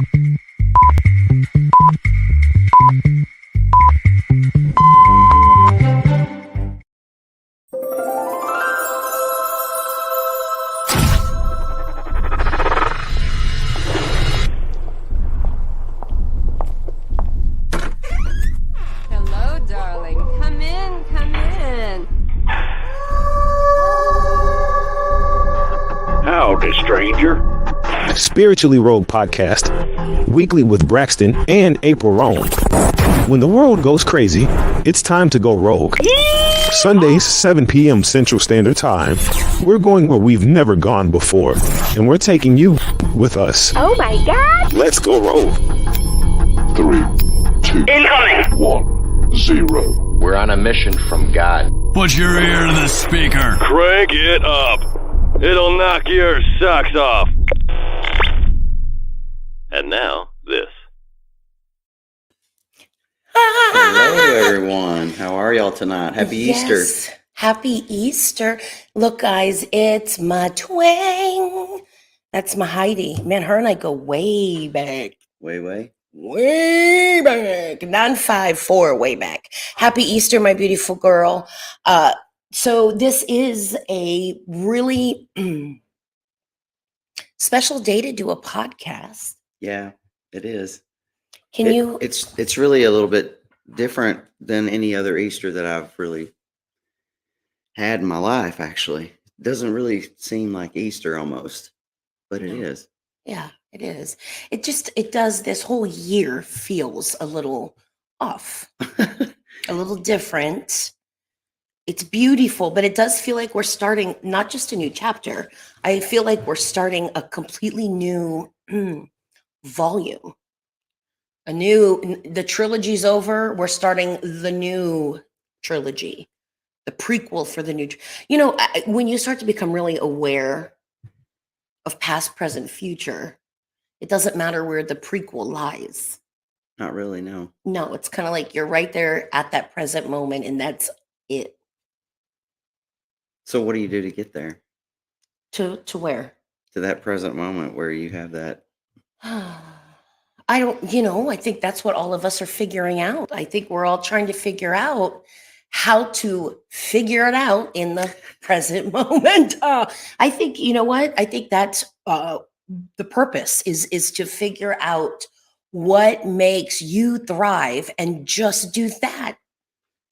Hello, darling. Come in, come in. Howdy, stranger. Spiritually Rogue Podcast, weekly with Braxton and April Roane. When the world goes crazy, it's time to go rogue. Sundays, 7 p.m. Central Standard Time. We're going where we've never gone before, and we're taking you with us. Oh my God! Let's go rogue. 3, 2, Incoming! 1, 0. We're on a mission from God. Put your ear to the speaker. Crank it up. It'll knock your socks off. And now, this. Hello, everyone. How are y'all tonight? Happy Easter. Happy Easter. Look, guys, it's my twang. That's my Heidi. Man, her and I go way back. Way. Way back. 954, way back. Happy Easter, my beautiful girl. So this is a really special day to do a podcast. Yeah, it is. It's really a little bit different than any other Easter that I've really had in my life, actually. It doesn't really seem like Easter almost, but it is. Yeah, it is. It does. This whole year feels a little off, a little different. It's beautiful, but it does feel like we're starting not just a new chapter. I feel like we're starting a completely new volume. The trilogy's over. We're starting the new trilogy, the prequel for the new. When you start to become really aware of past, present, future, it doesn't matter where the prequel lies. Not really, no. No, it's kind of like you're right there at that present moment, and that's it. So what do you do to get there? To where? To that present moment where you have that. I think that's what all of us are figuring out. I think we're all trying to figure out how to figure it out in the present moment. I think, you know what? I think that's the purpose is to figure out what makes you thrive and just do that.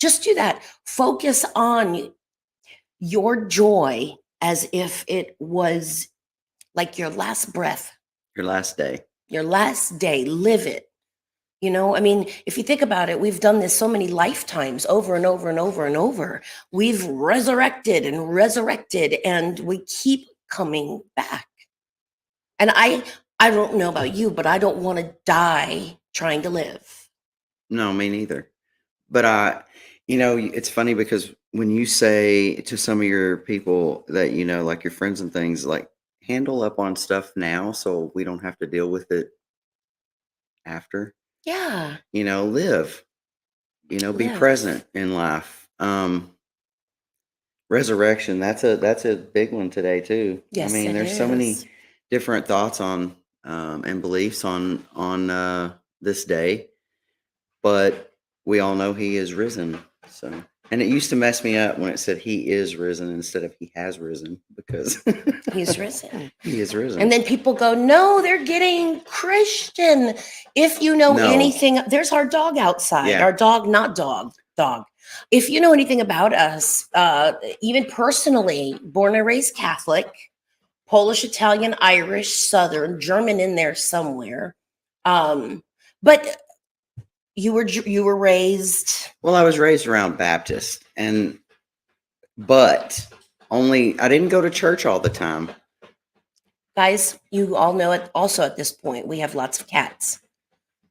Just do that. Focus on your joy as if it was like your last breath. Your last day. Your last day. Live it. If you think about it, we've done this so many lifetimes over and over and over and over. We've resurrected, and we keep coming back. And I don't know about you, but I don't want to die trying to live. No, me neither. But it's funny because when you say to some of your people that, like your friends and things, like handle up on stuff now so we don't have to deal with it after. Yeah. Live, be present in life. Resurrection, that's a big one today too. Yes, there's so many different thoughts on and beliefs on this day, but we all know he is risen. So, and it used to mess me up when it said he is risen instead of he has risen, because he's risen. He is risen. And then people go, no, they're getting Christian. If you know anything, there's our dog outside. Yeah. Our dog, not dog. If you know anything about us, even personally, born and raised Catholic, Polish, Italian, Irish, Southern, German in there somewhere. But you were raised. Well, I was raised around Baptist, but I didn't go to church all the time. Guys, you all know it. Also, at this point, we have lots of cats.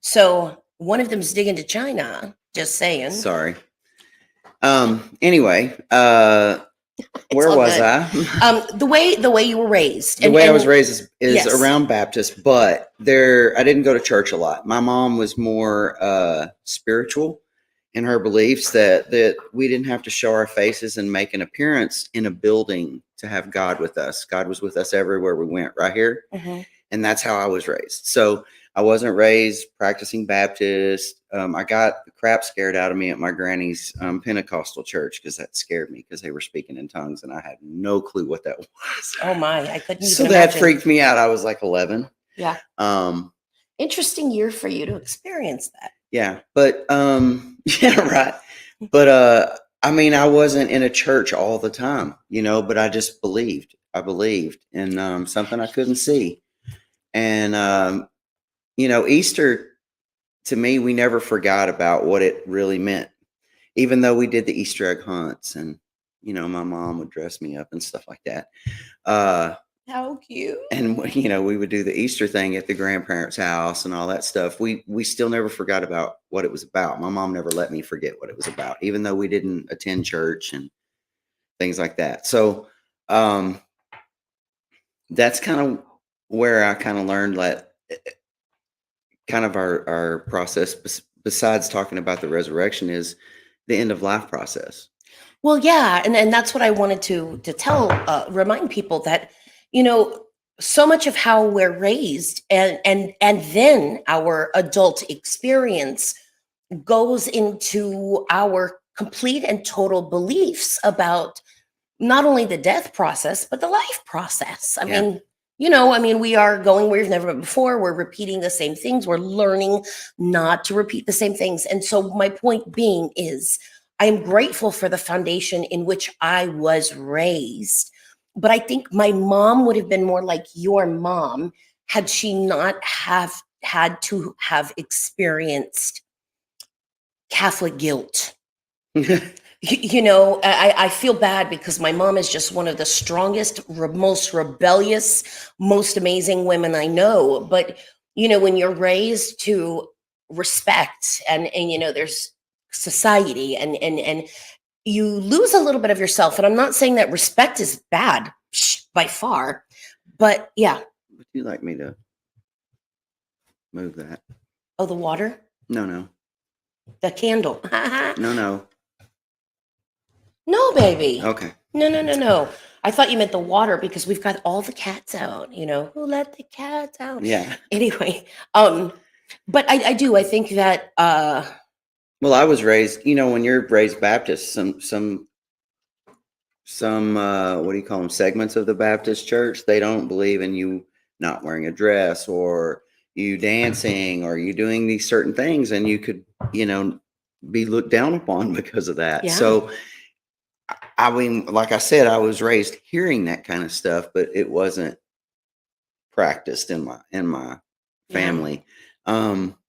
So one of them's digging to China. Just saying. Sorry. Anyway, where was good. I? The way you were raised. The way I was raised is yes. around Baptist, but I didn't go to church a lot. My mom was more spiritual in her beliefs that we didn't have to show our faces and make an appearance in a building to have God with us. God was with us everywhere we went, right here. Mm-hmm. And that's how I was raised. So I wasn't raised practicing Baptist. I got the crap scared out of me at my granny's Pentecostal church because that scared me because they were speaking in tongues and I had no clue what that was. Oh my, I couldn't So even that imagine. freaked me out. I was like 11. Yeah. Interesting year for you to experience that. Yeah. But yeah, right. But I mean, I wasn't in a church all the time, but I just believed. I believed in something I couldn't see. And Easter, to me, we never forgot about what it really meant, even though we did the Easter egg hunts and, my mom would dress me up and stuff like that. How cute. And, we would do the Easter thing at the grandparents' house and all that stuff. We still never forgot about what it was about. My mom never let me forget what it was about, even though we didn't attend church and things like that. So that's kind of where I kind of learned that kind of our process, besides talking about the resurrection, is the end of life process. Well, yeah, and that's what I wanted to remind people that, so much of how we're raised and then our adult experience goes into our complete and total beliefs about not only the death process, but the life process. I mean, we are going where we've never been before. We're repeating the same things. We're learning not to repeat the same things. And so my point being is I'm grateful for the foundation in which I was raised. But I think my mom would have been more like your mom had she not have had to have experienced Catholic guilt. I feel bad because my mom is just one of the strongest, most rebellious, most amazing women I know. But, when you're raised to respect and there's society and you lose a little bit of yourself. And I'm not saying that respect is bad by far, but yeah. Would you like me to move that? Oh, the water? No. The candle. No. No, baby. Okay. No. I thought you meant the water because we've got all the cats out, who let the cats out? Yeah. Anyway, but I do. I think that well, I was raised, when you're raised Baptist, some what do you call them, segments of the Baptist church, they don't believe in you not wearing a dress or you dancing or you doing these certain things, and you could, be looked down upon because of that. Yeah. So I mean, like I said, I was raised hearing that kind of stuff, but it wasn't practiced in my family.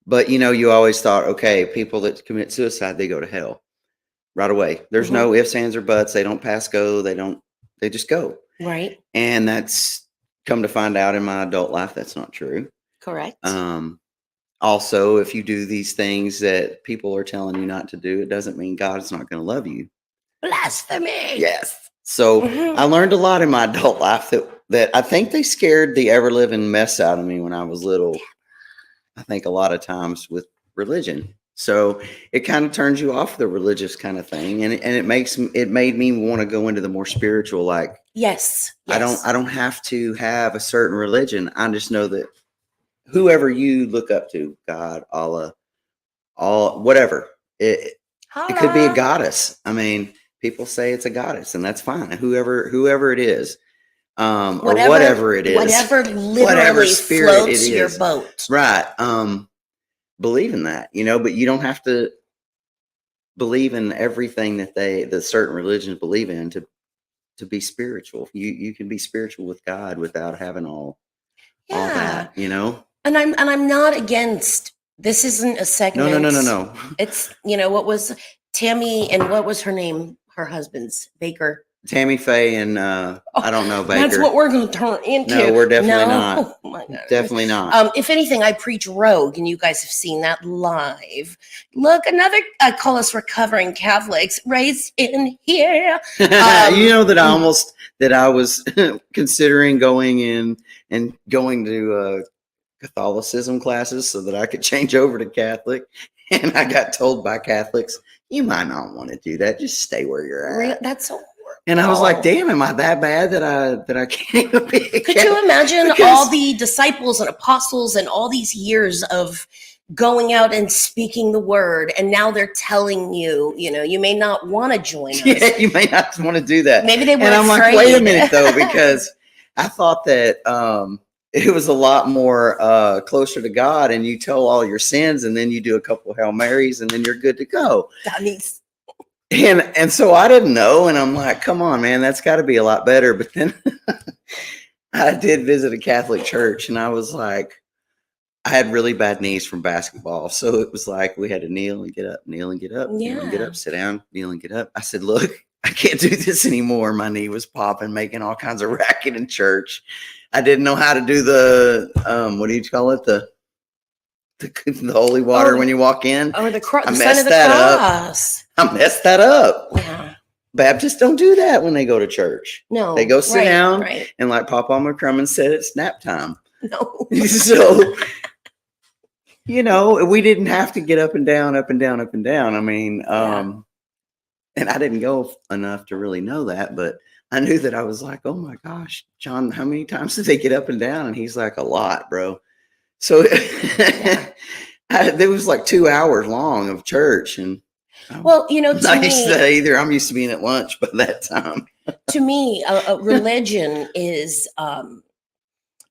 But you always thought, okay, people that commit suicide, they go to hell right away. There's no ifs, ands, or buts. They don't pass go. They just go. Right. And that's come to find out in my adult life, that's not true. Correct. Also, if you do these things that people are telling you not to do, it doesn't mean God is not going to love you. Blasphemy. Yes. So I learned a lot in my adult life that I think they scared the ever living mess out of me when I was little. I think a lot of times with religion. So it kind of turns you off the religious kind of thing. And it made me want to go into the more spiritual, like, yes. I don't have to have a certain religion. I just know that whoever you look up to, God, Allah, whatever, it could be a goddess. I mean, people say it's a goddess, and that's fine. Whoever it is, or whatever it is, whatever spirit floats it your is. boat, right? Believe in that, but you don't have to believe in everything that the certain religions believe in to be spiritual. You can be spiritual with God without having all that, And I'm not against. This isn't a segment. No. It's what was Tammy and what was her name? Her husband's Baker. Tammy Faye and I don't know, Baker. That's what we're going to turn into. No, we're definitely not. Oh my God. Definitely not. If anything, I preach Rogue, and you guys have seen that live. Look, I call us recovering Catholics raised in here. that I was considering going in and going to Catholicism classes so that I could change over to Catholic. And I got told by Catholics, you might not want to do that. Just stay where you're at. That's so And I was Oh. like, damn, am I that bad that I can't even be a Could you imagine Because- all the disciples and apostles and all these years of going out and speaking the word, and now they're telling you, you may not want to join us. Yeah, you may not want to do that. Maybe they were And I'm afraid. like, wait a minute though, because I thought that it was a lot more closer to God, and you tell all your sins, and then you do a couple Hail Marys, and then you're good to go. That means And so I didn't know, and I'm like, come on, man, that's got to be a lot better. But then I did visit a Catholic church, and I was like, I had really bad knees from basketball, so it was like we had to kneel and get up, kneel and get up, kneel and get Yeah. up, sit down, kneel and get up. I said, look, I can't do this anymore. My knee was popping, making all kinds of racket in church. I didn't know how to do the what do you call it, the holy water when you walk in. the I sign messed of the that up. cross. I messed that up. Yeah. Baptists don't do that when they go to church. No. They go sit right, down Right. and like Papa McCrummon said, it's nap time. No. So, we didn't have to get up and down, up and down, up and down. I mean, and I didn't go enough to really know that, but I knew that I was like, oh my gosh, John, how many times did they get up and down? And he's like, a lot, bro. So it was like 2 hours long of church. And Well, to I'm not used to me, that either. I'm used to being at lunch by that time. a religion is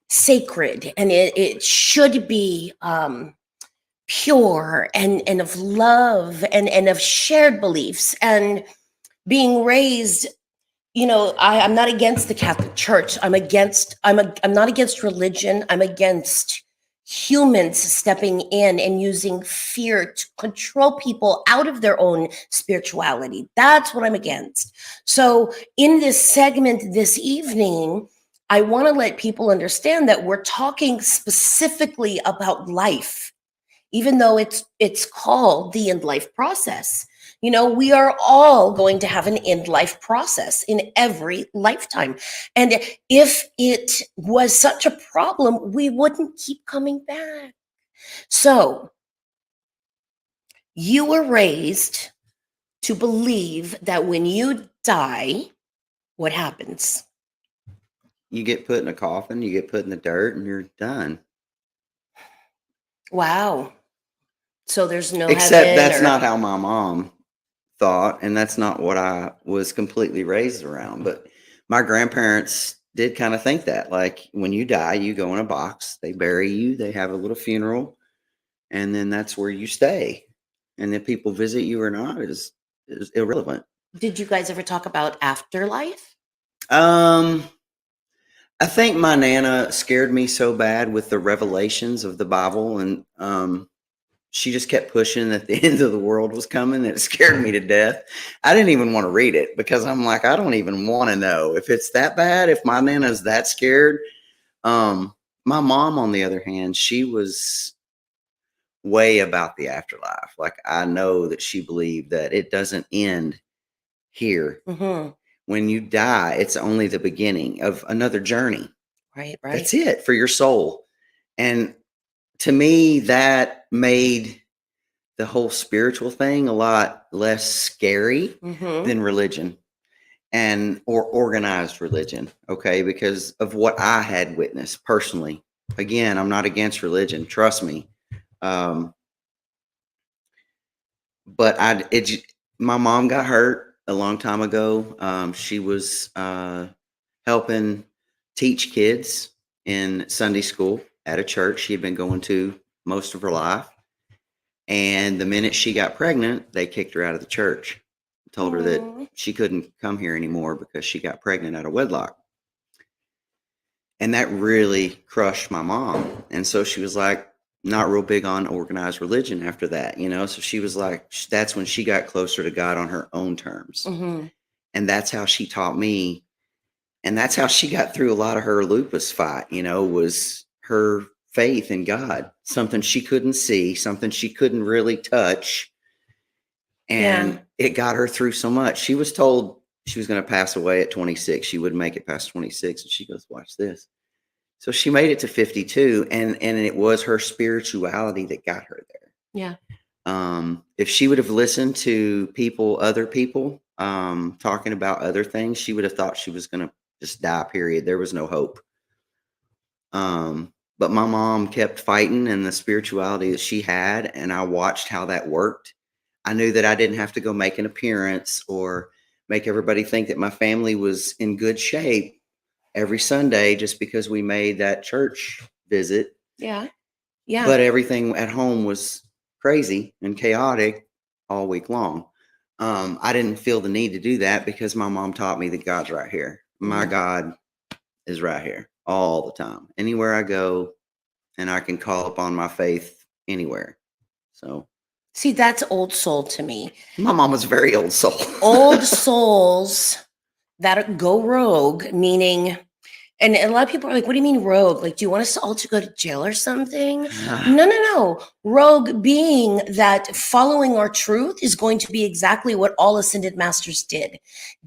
sacred, and it should be pure and of love and of shared beliefs, and being raised. I'm not against the Catholic Church. I'm not against religion. I'm against humans stepping in and using fear to control people out of their own spirituality. That's what I'm against. So in this segment this evening, I want to let people understand that we're talking specifically about life, even though it's called the end life process. We are all going to have an end life process in every lifetime. And if it was such a problem, we wouldn't keep coming back. So you were raised to believe that when you die, what happens? You get put in a coffin, you get put in the dirt, and you're done. Wow. So there's no Except heaven that's or- not how my mom thought, and that's not what I was completely raised around. But my grandparents did kind of think that, like, when you die, you go in a box, they bury you, they have a little funeral, and then that's where you stay. And if people visit you or not is irrelevant. Did you guys ever talk about afterlife? I think my Nana scared me so bad with the revelations of the Bible, and she just kept pushing that the end of the world was coming, and it scared me to death. I didn't even want to read it because I'm like, I don't even want to know if it's that bad. If my Nana's that scared. My mom, on the other hand, she was way about the afterlife. Like, I know that she believed that it doesn't end here. Mm-hmm. When you die, it's only the beginning of another journey. Right. That's it for your soul. And to me, that made the whole spiritual thing a lot less scary Mm-hmm. than religion or organized religion. Okay. Because of what I had witnessed personally. Again, I'm not against religion. Trust me. But my mom got hurt a long time ago. She was helping teach kids in Sunday school at a church she had been going to most of her life. And the minute she got pregnant, they kicked her out of the church, told her that she couldn't come here anymore because she got pregnant out of wedlock. And that really crushed my mom. And so she was like, not real big on organized religion after that, So she was like, that's when she got closer to God on her own terms. Mm-hmm. And that's how she taught me. And that's how she got through a lot of her lupus fight, was her faith in God, something she couldn't see, something she couldn't really touch. And it got her through so much. She was told she was going to pass away at 26. She wouldn't make it past 26. And she goes, watch this. So she made it to 52, and it was her spirituality that got her there. Yeah. If she would have listened to other people, talking about other things, she would have thought she was going to just die, period. There was no hope. But my mom kept fighting and the spirituality that she had, and I watched how that worked. I knew that I didn't have to go make an appearance or make everybody think that my family was in good shape every Sunday just because we made that church visit. Yeah. Yeah. But everything at home was crazy and chaotic all week long. I didn't feel the need to do that because my mom taught me that God's right here. My God is right here all the time. Anywhere I go, and I can call upon my faith anywhere. So, see, that's old soul to me. my mom was very old soul. Old souls that go rogue, meaning, and a lot of people are like, what do you mean rogue? Like, do you want us all to go to jail or something? No. Rogue being that following our truth is going to be exactly what all ascended masters did.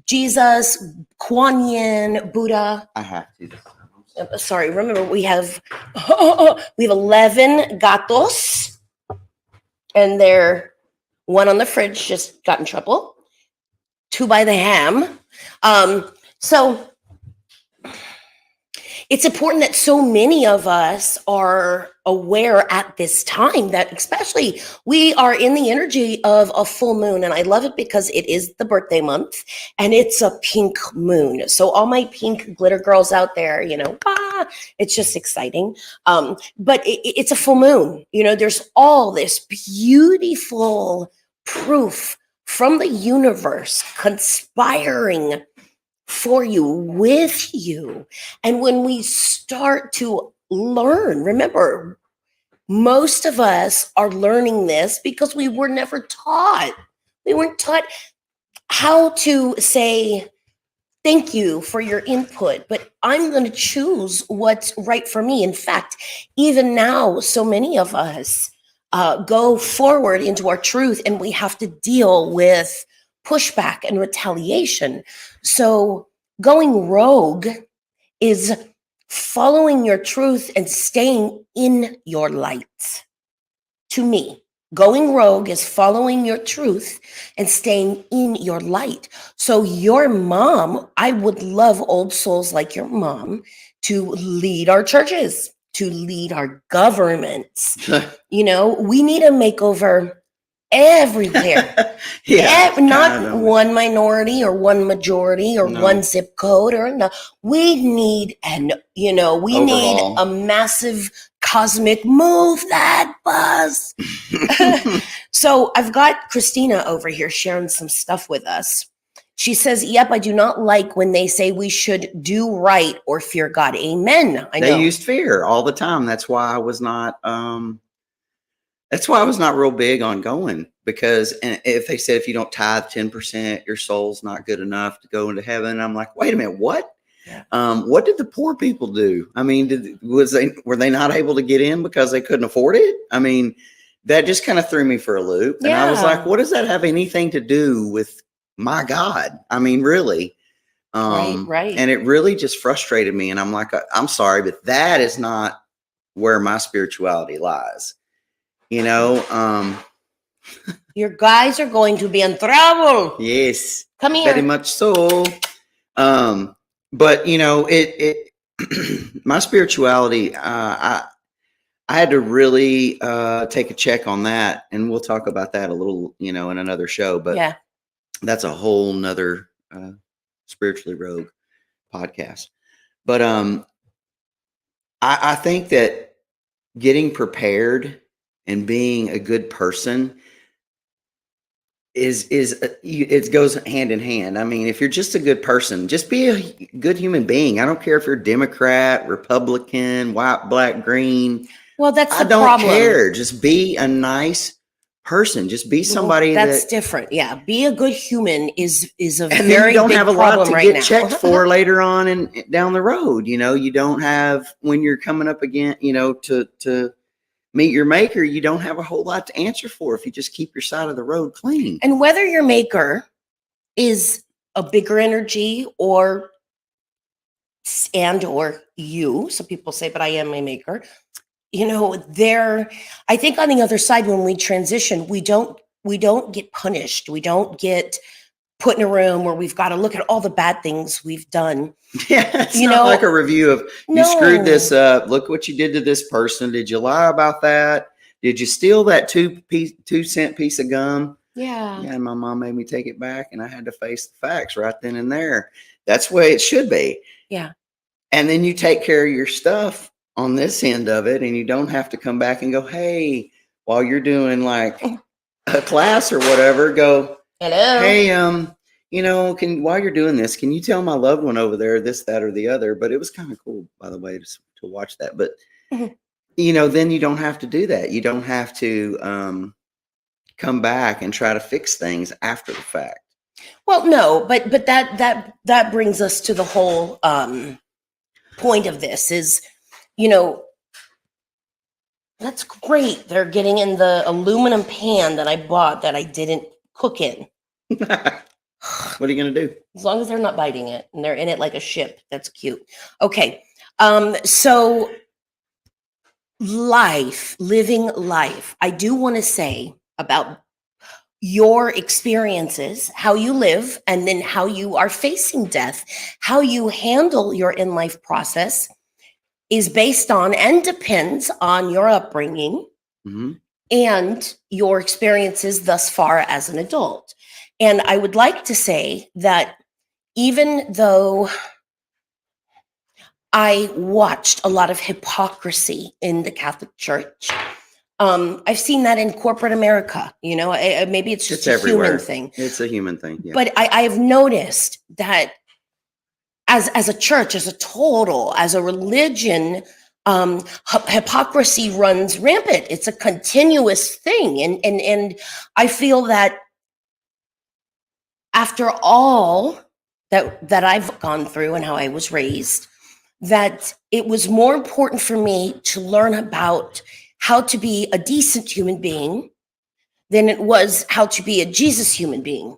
Jesus, Kuan Yin, Buddha. I have to. Sorry, remember we have 11 gatos, and they're one on the fridge just got in trouble, 2 by the ham. So it's important that so many of us are aware at this time that especially we are in the energy of a full moon. And I love it because it is the birthday month and it's a pink moon. So all my pink glitter girls out there, it's just exciting. But it's a full moon. There's all this beautiful proof from the universe conspiring for you, with you. And when we start to learn, remember, most of us are learning this because we were never taught. We weren't taught how to say, thank you for your input, but I'm going to choose what's right for me. In fact, even now, so many of us go forward into our truth and we have to deal with pushback and retaliation. So going rogue is following your truth and staying in your light. To me, going rogue is following your truth and staying in your light. So your mom, I would love old souls like your mom to lead our churches, to lead our governments. We need a makeover everywhere. Not one minority or one majority or one zip code or no. We need, we need a massive cosmic move that buzz. So I've got Christina over here sharing some stuff with us. She says, yep, I do not like when they say we should do right or fear God. Amen. I know. They used fear all the time. That's why I was not real big on going, because if they said if you don't tithe 10%, your soul's not good enough to go into heaven. I'm like, wait a minute, what? Yeah. What did the poor people do? I mean, were they not able to get in because they couldn't afford it? I mean, that just kind of threw me for a loop. And I was like, what does that have anything to do with my God? I mean, really? Right. And it really just frustrated me. And I'm like, I'm sorry, but that is not where my spirituality lies. Your guys are going to be in trouble. Yes. Come here. Very much so. But it my spirituality, I had to really take a check on that, and we'll talk about that a little, in another show. But that's a whole nother spiritually rogue podcast. But I think that getting prepared and being a good person it goes hand in hand. I mean, if you're just a good person, just be a good human being. I don't care if you're Democrat, Republican, white, black, green. Well, that's the problem. I don't problem. care. Just be a nice person. Just be somebody that's different. Yeah, be a good human is a and very you don't big have a problem lot to right get now. checked for later on and down the road. You don't have, when you're coming up again, to meet your maker, you don't have a whole lot to answer for if you just keep your side of the road clean. And whether your maker is a bigger energy or you, some people say, but I am my maker. I think on the other side, when we transition, we don't get punished. We don't get put in a room where we've got to look at all the bad things we've done. Yeah, it's You not know, like a review of you no. screwed this up. Look what you did to this person. Did you lie about that? Did you steal that 2-cent piece of gum? Yeah. Yeah, and my mom made me take it back, and I had to face the facts right then and there. That's the way it should be. Yeah. And then you take care of your stuff on this end of it, and you don't have to come back and go, hey, while you're doing like a class or whatever, go, Hello. hey, while you're doing this, can you tell my loved one over there this, that, or the other? But it was kind of cool, by the way, to watch that. But then you don't have to do that. You don't have to come back and try to fix things after the fact. Well, no, but that brings us to the whole point of this is, that's great. They're getting in the aluminum pan that I bought that I didn't cook in. What are you going to do? As long as they're not biting it and they're in it like a ship. That's cute. Okay. So living life. I do want to say about your experiences, how you live, and then how you are facing death, how you handle your in-life process is based on and depends on your upbringing and your experiences thus far as an adult. And I would like to say that even though I watched a lot of hypocrisy in the Catholic Church, I've seen that in corporate America. Maybe it's just a human thing. It's a human thing. Yeah. But I've noticed that as a church, as a total, as a religion, hypocrisy runs rampant. It's a continuous thing. And I feel that after all that I've gone through and how I was raised, that it was more important for me to learn about how to be a decent human being than it was how to be a Jesus human being.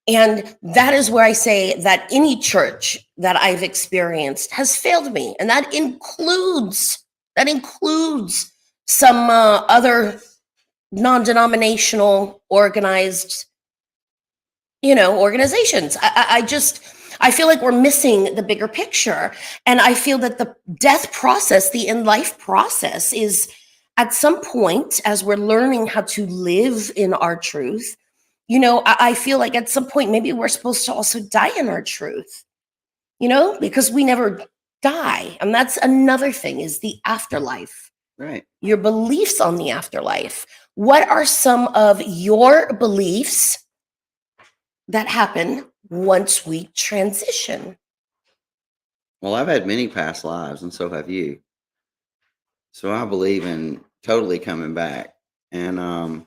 And that is where I say that any church that I've experienced has failed me. And that includes some other non-denominational organized, organizations. I feel like we're missing the bigger picture. And I feel that the death process, the in-life process is at some point, as we're learning how to live in our truth, I feel like at some point, maybe we're supposed to also die in our truth, because we never die. And that's another thing is the afterlife. Right. Your beliefs on the afterlife. What are some of your beliefs that happen once we transition? Well, I've had many past lives, and so have you. So I believe in totally coming back. And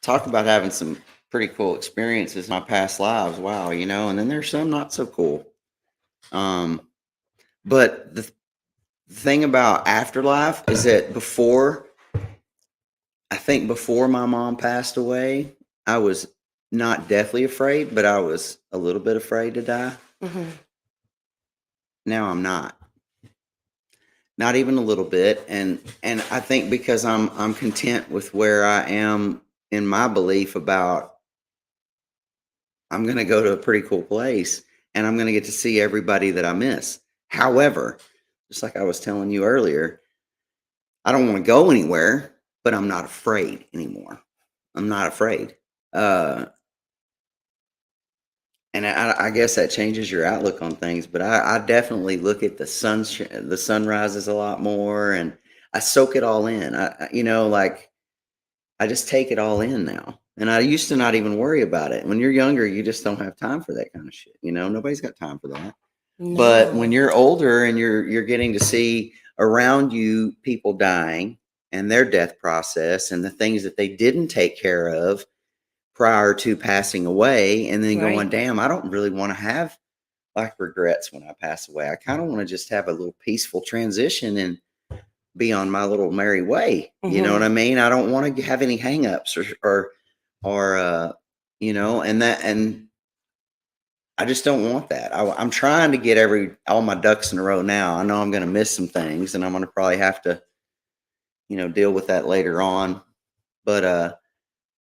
talk about having some pretty cool experiences in my past lives. Wow, and then there's some not so cool. But the thing about afterlife is that before my mom passed away, I was not deathly afraid, but I was a little bit afraid to die. Now I'm not even a little bit. And I think because I'm content with where I am in my belief about I'm going to go to a pretty cool place and I'm going to get to see everybody that I miss. However, just like I was telling you earlier, I don't want to go anywhere, but I'm not afraid anymore. I'm not afraid. And I guess that changes your outlook on things, but I definitely look at the sunrises a lot more, and I soak it all in. I just take it all in now. And I used to not even worry about it. When you're younger, you just don't have time for that kind of shit. Nobody's got time for that. No. But when you're older and you're getting to see around you people dying and their death process and the things that they didn't take care of prior to passing away, and then going, damn, I don't really want to have like regrets when I pass away. I kind of want to just have a little peaceful transition and be on my little merry way. You know what I mean? I don't want to have any hangups or and I just don't want that. I'm trying to get all my ducks in a row now. I know I'm going to miss some things, and I'm going to probably have to, deal with that later on. But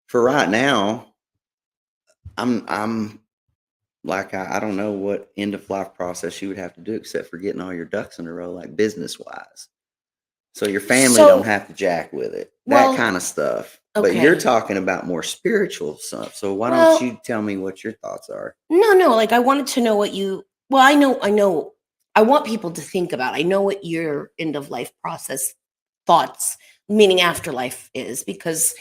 for right now, I'm like, I don't know what end of life process you would have to do except for getting all your ducks in a row, like business wise. So your family don't have to jack with it, that kind of stuff. But you're talking about more spiritual stuff. So why don't you tell me what your thoughts are? No. Like, I wanted to know what you. Well, I know. I want people to think about. I know what your end of life process thoughts, meaning afterlife, is, because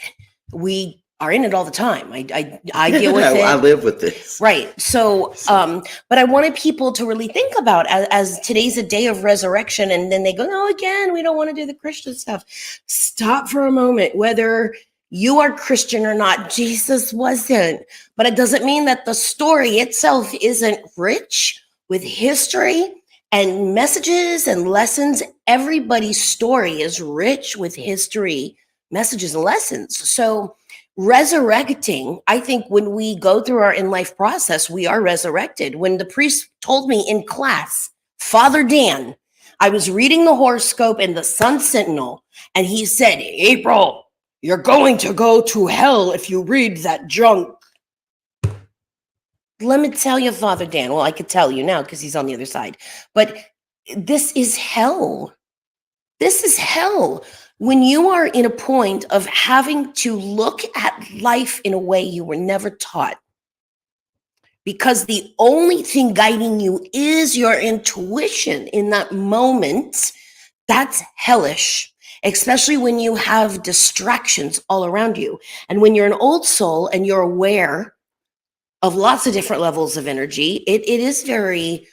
we are in it all the time. I deal with it. I live with this. Right. So, but I wanted people to really think about, as today's a day of resurrection, and then they go, no, again, we don't want to do the Christian stuff. Stop for a moment. Whether you are Christian or not, Jesus wasn't. But it doesn't mean that the story itself isn't rich with history and messages and lessons. Everybody's story is rich with history, messages, and lessons. So resurrecting, I think when we go through our in-life process, we are resurrected. When the priest told me in class, Father Dan, I was reading the horoscope in the Sun Sentinel, and he said, April, you're going to go to hell if you read that junk. Let me tell you, Father Dan. Well, I could tell you now because he's on the other side. But this is hell. This is hell. When you are in a point of having to look at life in a way you were never taught, because the only thing guiding you is your intuition in that moment, that's hellish, especially when you have distractions all around you. And when you're an old soul and you're aware of lots of different levels of energy, it is very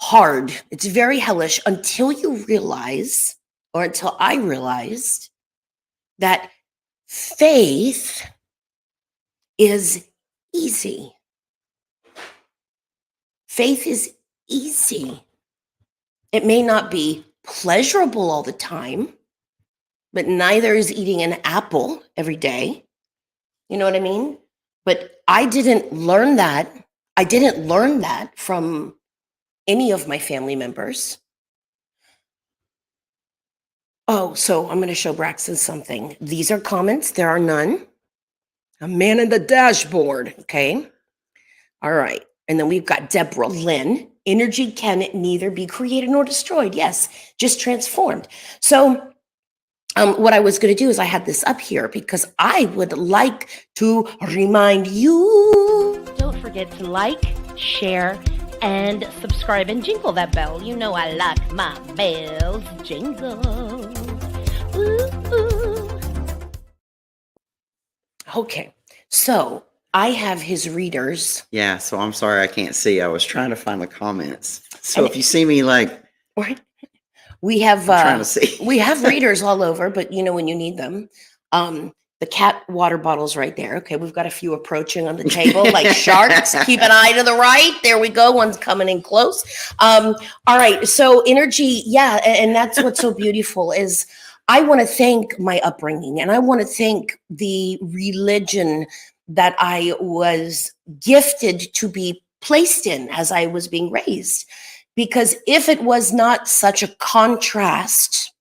hard. It's very hellish until you realize, or until I realized, that faith is easy. Faith is easy. It may not be pleasurable all the time, but neither is eating an apple every day. You know what I mean? But I didn't learn that. I didn't learn that from any of my family members. Oh, so I'm going to show Braxton something. These are comments. There are none. A man in the dashboard. Okay. All right. And then we've got Deborah Lynn. Energy can neither be created nor destroyed. Yes, just transformed. So what I was going to do is I had this up here because I would like to remind you. Don't forget to like, share, and subscribe and jingle that bell. You know I like my bells jingle. Ooh, ooh. Okay, so I have his readers. Yeah, so I'm sorry I can't see. I was trying to find the comments. So if you see me like... Right. We have trying to see. We have readers all over, but you know when you need them. The cat water bottle's right there. Okay, we've got a few approaching on the table like sharks. Keep an eye to the right. There we go. One's coming in close. All right. So energy, yeah, and that's what's so beautiful is I want to thank my upbringing, and I want to thank the religion that I was gifted to be placed in as I was being raised. Because if it was not such a contrast,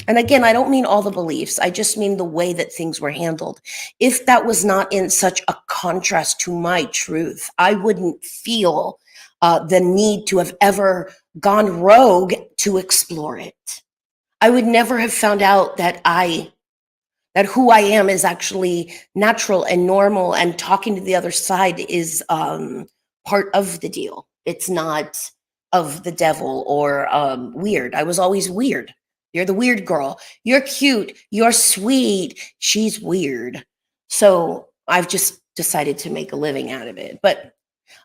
and again, I don't mean all the beliefs, I just mean the way that things were handled. If that was not in such a contrast to my truth, I wouldn't feel the need to have ever gone rogue to explore it. I would never have found out that who I am is actually natural and normal, and talking to the other side is part of the deal. It's not of the devil or weird. I was always weird. You're the weird girl. You're cute. You're sweet. She's weird. So I've just decided to make a living out of it. But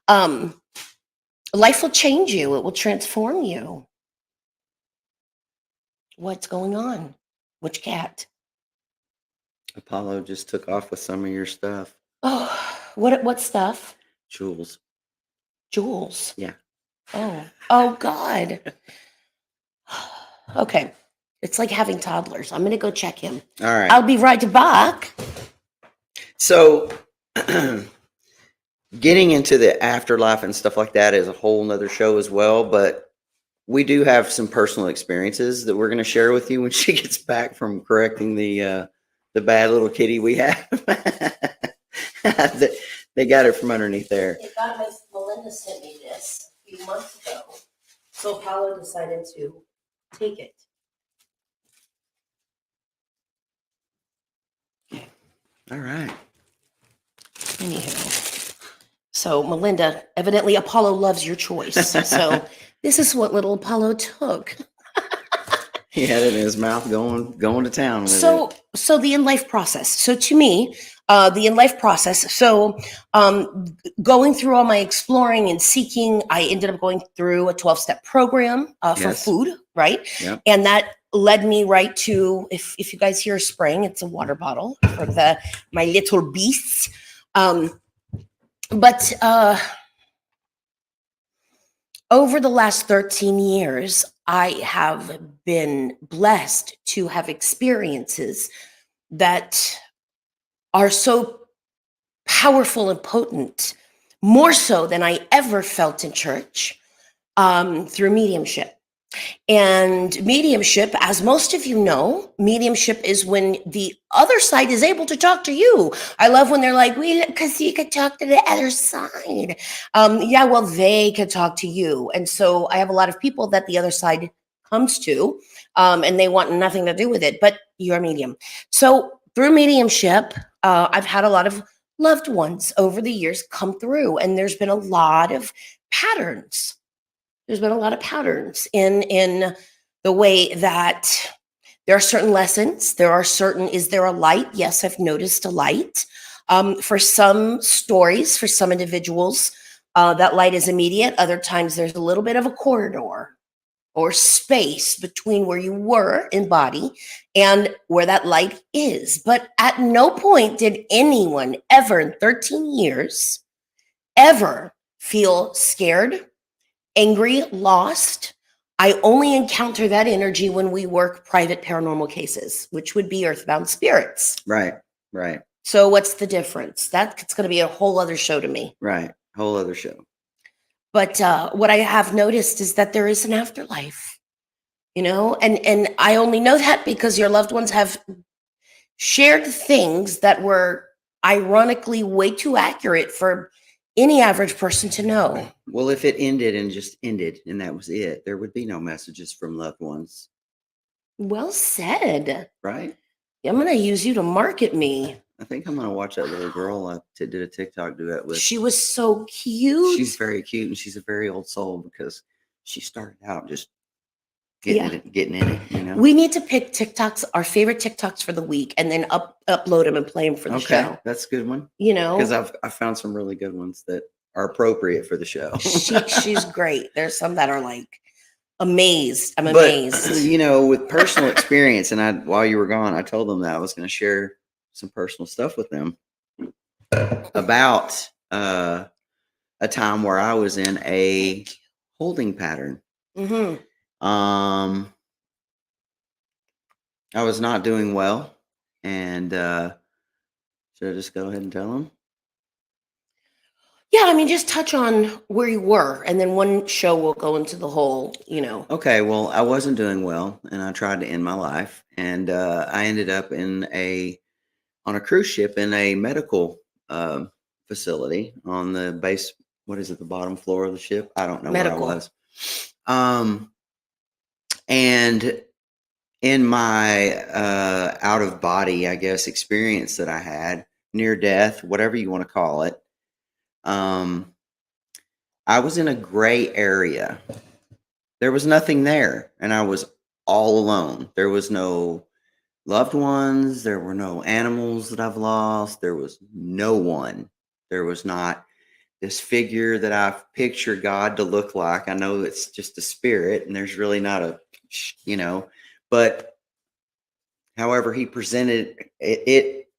life will change you. It will transform you. What's going on? Which cat? Apollo just took off with some of your stuff. Oh, what stuff? Jewels. Jewels? Yeah. Oh God. Okay. It's like having toddlers. I'm going to go check him. All right. I'll be right back. So getting into the afterlife and stuff like that is a whole nother show as well. But we do have some personal experiences that we're going to share with you when she gets back from correcting the bad little kitty we have. They got it from underneath there. Melinda sent me this a few months ago. So Apollo decided to take it. All right. Anyhow. So Melinda, evidently Apollo loves your choice. So this is what little Apollo took. He had it in his mouth going to town with So it. so the in-life process. So to me, the in-life process. So going through all my exploring and seeking, I ended up going through a 12-step program for Yes. food, right? Yep. And that led me right to, if you guys hear spraying, it's a water bottle for my little beasts. But over the last 13 years, I have been blessed to have experiences that are so powerful and potent, more so than I ever felt in church, through mediumship. And mediumship, as most of you know, mediumship is when the other side is able to talk to you. I love when they're like, because you could talk to the other side. Yeah, well, they could talk to you. And so I have a lot of people that the other side comes to, and they want nothing to do with it, but you're a medium. So through mediumship, I've had a lot of loved ones over the years come through, and there's been a lot of patterns. There's been a lot of patterns in the way that there are certain lessons. There are certain, is there a light? Yes, I've noticed a light. For some stories, for some individuals, that light is immediate. Other times there's a little bit of a corridor or space between where you were in body and where that light is. But at no point did anyone ever in 13 years ever feel scared, angry, lost. I only encounter that energy when we work private paranormal cases, which would be earthbound spirits. Right. So what's the difference? That's going to be a whole other show to me. Right. Whole other show. But what I have noticed is that there is an afterlife, and I only know that because your loved ones have shared things that were ironically way too accurate for any average person to know. Well, if it ended and just ended and that was it, there would be no messages from loved ones. Well said. Right? I'm going to use you to market me. I think I'm going to watch that little girl I did a TikTok duet with. She was so cute. She's very cute, and she's a very old soul because she started out just getting in it. We need to pick TikToks, our favorite TikToks for the week, and then upload them and play them for the show. That's a good one. Because I found some really good ones that are appropriate for the show. She's great. There's some that are like amazed. I'm amazed. With personal experience, and while you were gone, I told them that I was going to share some personal stuff with them about a time where I was in a holding pattern. Mm-hmm. I was not doing well, and should I just go ahead and tell them? Yeah, just touch on where you were, and then one show will go into the whole, Okay, well, I wasn't doing well, and I tried to end my life, and I ended up on a cruise ship in a medical facility on the base. What is it? The bottom floor of the ship? I don't know medical. where I was. And in my out of body, I guess, experience that I had, near death, whatever you want to call it, I was in a gray area. There was nothing there, and I was all alone. There was no loved ones. There were no animals that I've lost. There was no one. There was not this figure that I've pictured God to look like. I know it's just a spirit, and there's really not but however he presented it,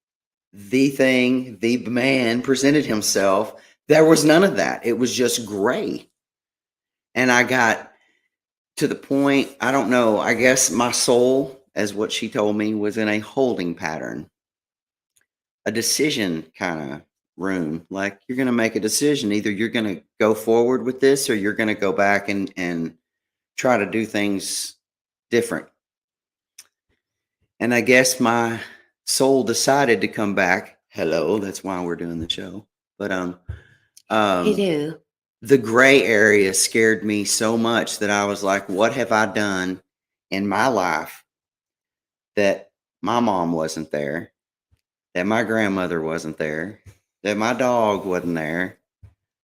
the man presented himself. There was none of that. It was just gray. And I got to the point, I don't know, I guess my soul, as what she told me, was in a holding pattern, a decision kind of room. Like, you're going to make a decision. Either you're going to go forward with this, or you're going to go back and try to do things different. And I guess my soul decided to come back. Hello, that's why we're doing the show. But Hey, do. the gray area scared me so much that I was like, what have I done in my life that my mom wasn't there, that my grandmother wasn't there, that my dog wasn't there,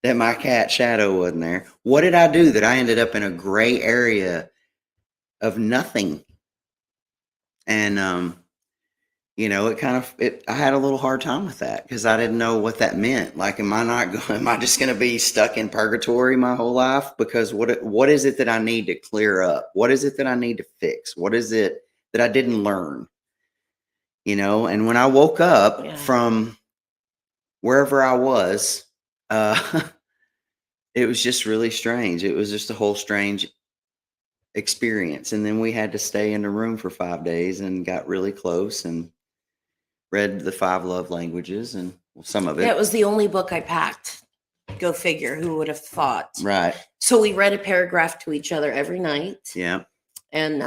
that my cat Shadow wasn't there? What did I do that I ended up in a gray area of nothing? And I had a little hard time with that because I didn't know what that meant. Like, am I just going to be stuck in purgatory my whole life? Because what is it that I need to clear up? What is it that I need to fix? What is it that I didn't learn? And when I woke up from wherever I was, it was just really strange. It was just a whole strange experience. And then we had to stay in the room for 5 days and got really close and read the 5 love languages and some of it. That was the only book I packed. Go figure. Who would have thought? Right. So we read a paragraph to each other every night. Yeah. And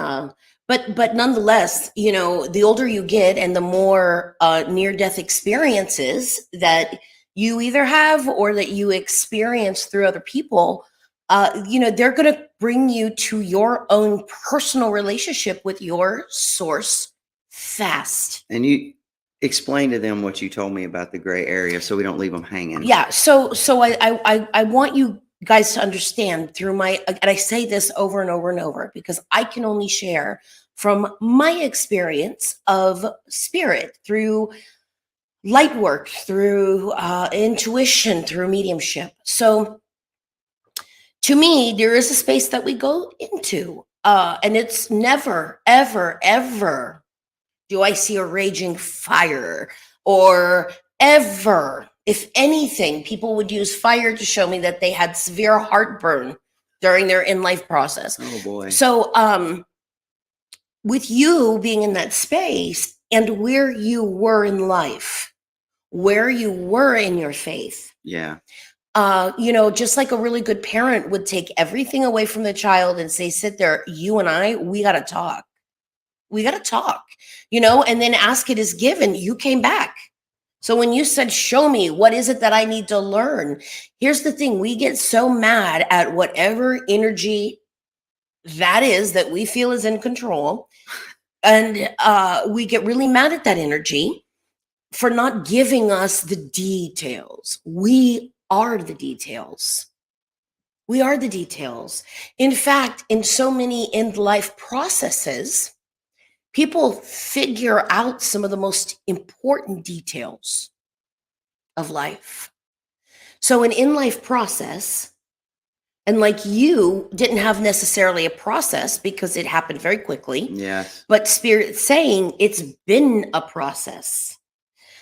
but nonetheless, the older you get and the more near-death experiences that you either have or that you experience through other people, they're going to bring you to your own personal relationship with your source fast. And you explain to them what you told me about the gray area so we don't leave them hanging. Yeah. So I want you guys to understand through and I say this over and over and over because I can only share from my experience of spirit through light work, through intuition, through mediumship. So to me, there is a space that we go into, and it's never, ever, ever do I see a raging fire, or ever, if anything, people would use fire to show me that they had severe heartburn during their in-life process. Oh boy. So with you being in that space and where you were in life, where you were in your faith. Yeah. Just like a really good parent would take everything away from the child and say, sit there, you and we got to talk. We got to talk, and then ask it is given. You came back. So when you said, show me, what is it that I need to learn? Here's the thing. We get so mad at whatever energy that is that we feel is in control. And we get really mad at that energy for not giving us the details. We are the details. We are the details. In fact, in so many end-life processes, people figure out some of the most important details of life. So an in-life process, and like you didn't have necessarily a process because it happened very quickly. Yes. But Spirit's saying it's been a process.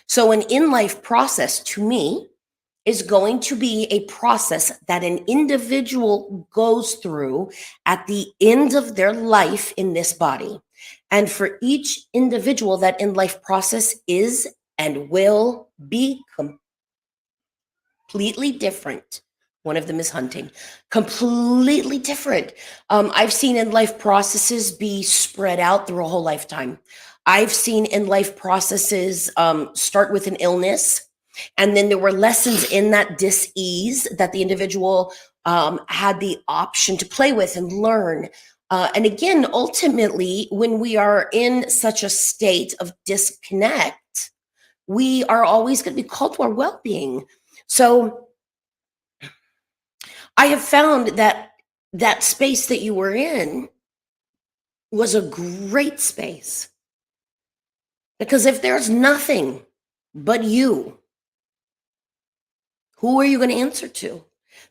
So an in-life process to me is going to be a process that an individual goes through at the end of their life in this body. And for each individual, that in-life process is and will be completely different. One of them is hunting. Completely different. I've seen in-life processes be spread out through a whole lifetime. I've seen in-life processes start with an illness, and then there were lessons in that dis-ease that the individual had the option to play with and learn. And again, ultimately, when we are in such a state of disconnect, we are always going to be called to our well-being. So I have found that that space that you were in was a great space. Because if there's nothing but you, who are you going to answer to?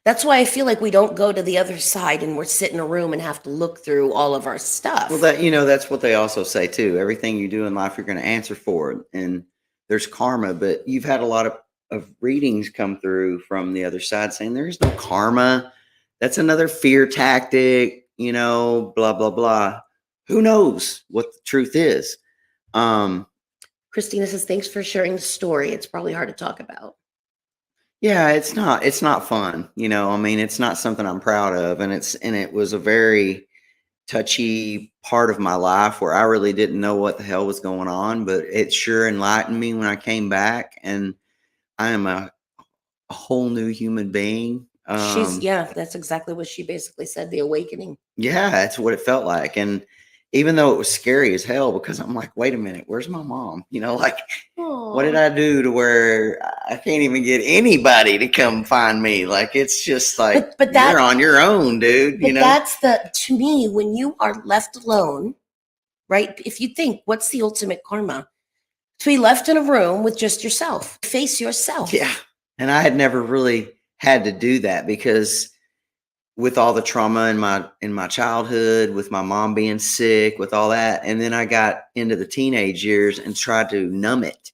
That's why I feel like we don't go to the other side and we're sitting in a room and have to look through all of our stuff. Well, that's what they also say too. Everything you do in life, you're going to answer for it. And there's karma, but you've had a lot of readings come through from the other side saying there is no karma. That's another fear tactic, blah, blah, blah. Who knows what the truth is? Christina says, thanks for sharing the story. It's probably hard to talk about. Yeah, it's not fun. It's not something I'm proud of. And it was a very touchy part of my life where I really didn't know what the hell was going on, but it sure enlightened me when I came back. And I am a a whole new human being. That's exactly what she basically said, the awakening. Yeah, that's what it felt like. And even though it was scary as hell, because I'm like, wait a minute, where's my mom? Like, what did I do to where I can't even get anybody to come find me? Like, it's just like, but you're on your own, dude. But that's to me, when you are left alone, right? If you think, what's the ultimate karma? To be left in a room with just yourself, face yourself. Yeah. And I had never really had to do that because with all the trauma in my childhood, with my mom being sick, with all that. And then I got into the teenage years and tried to numb it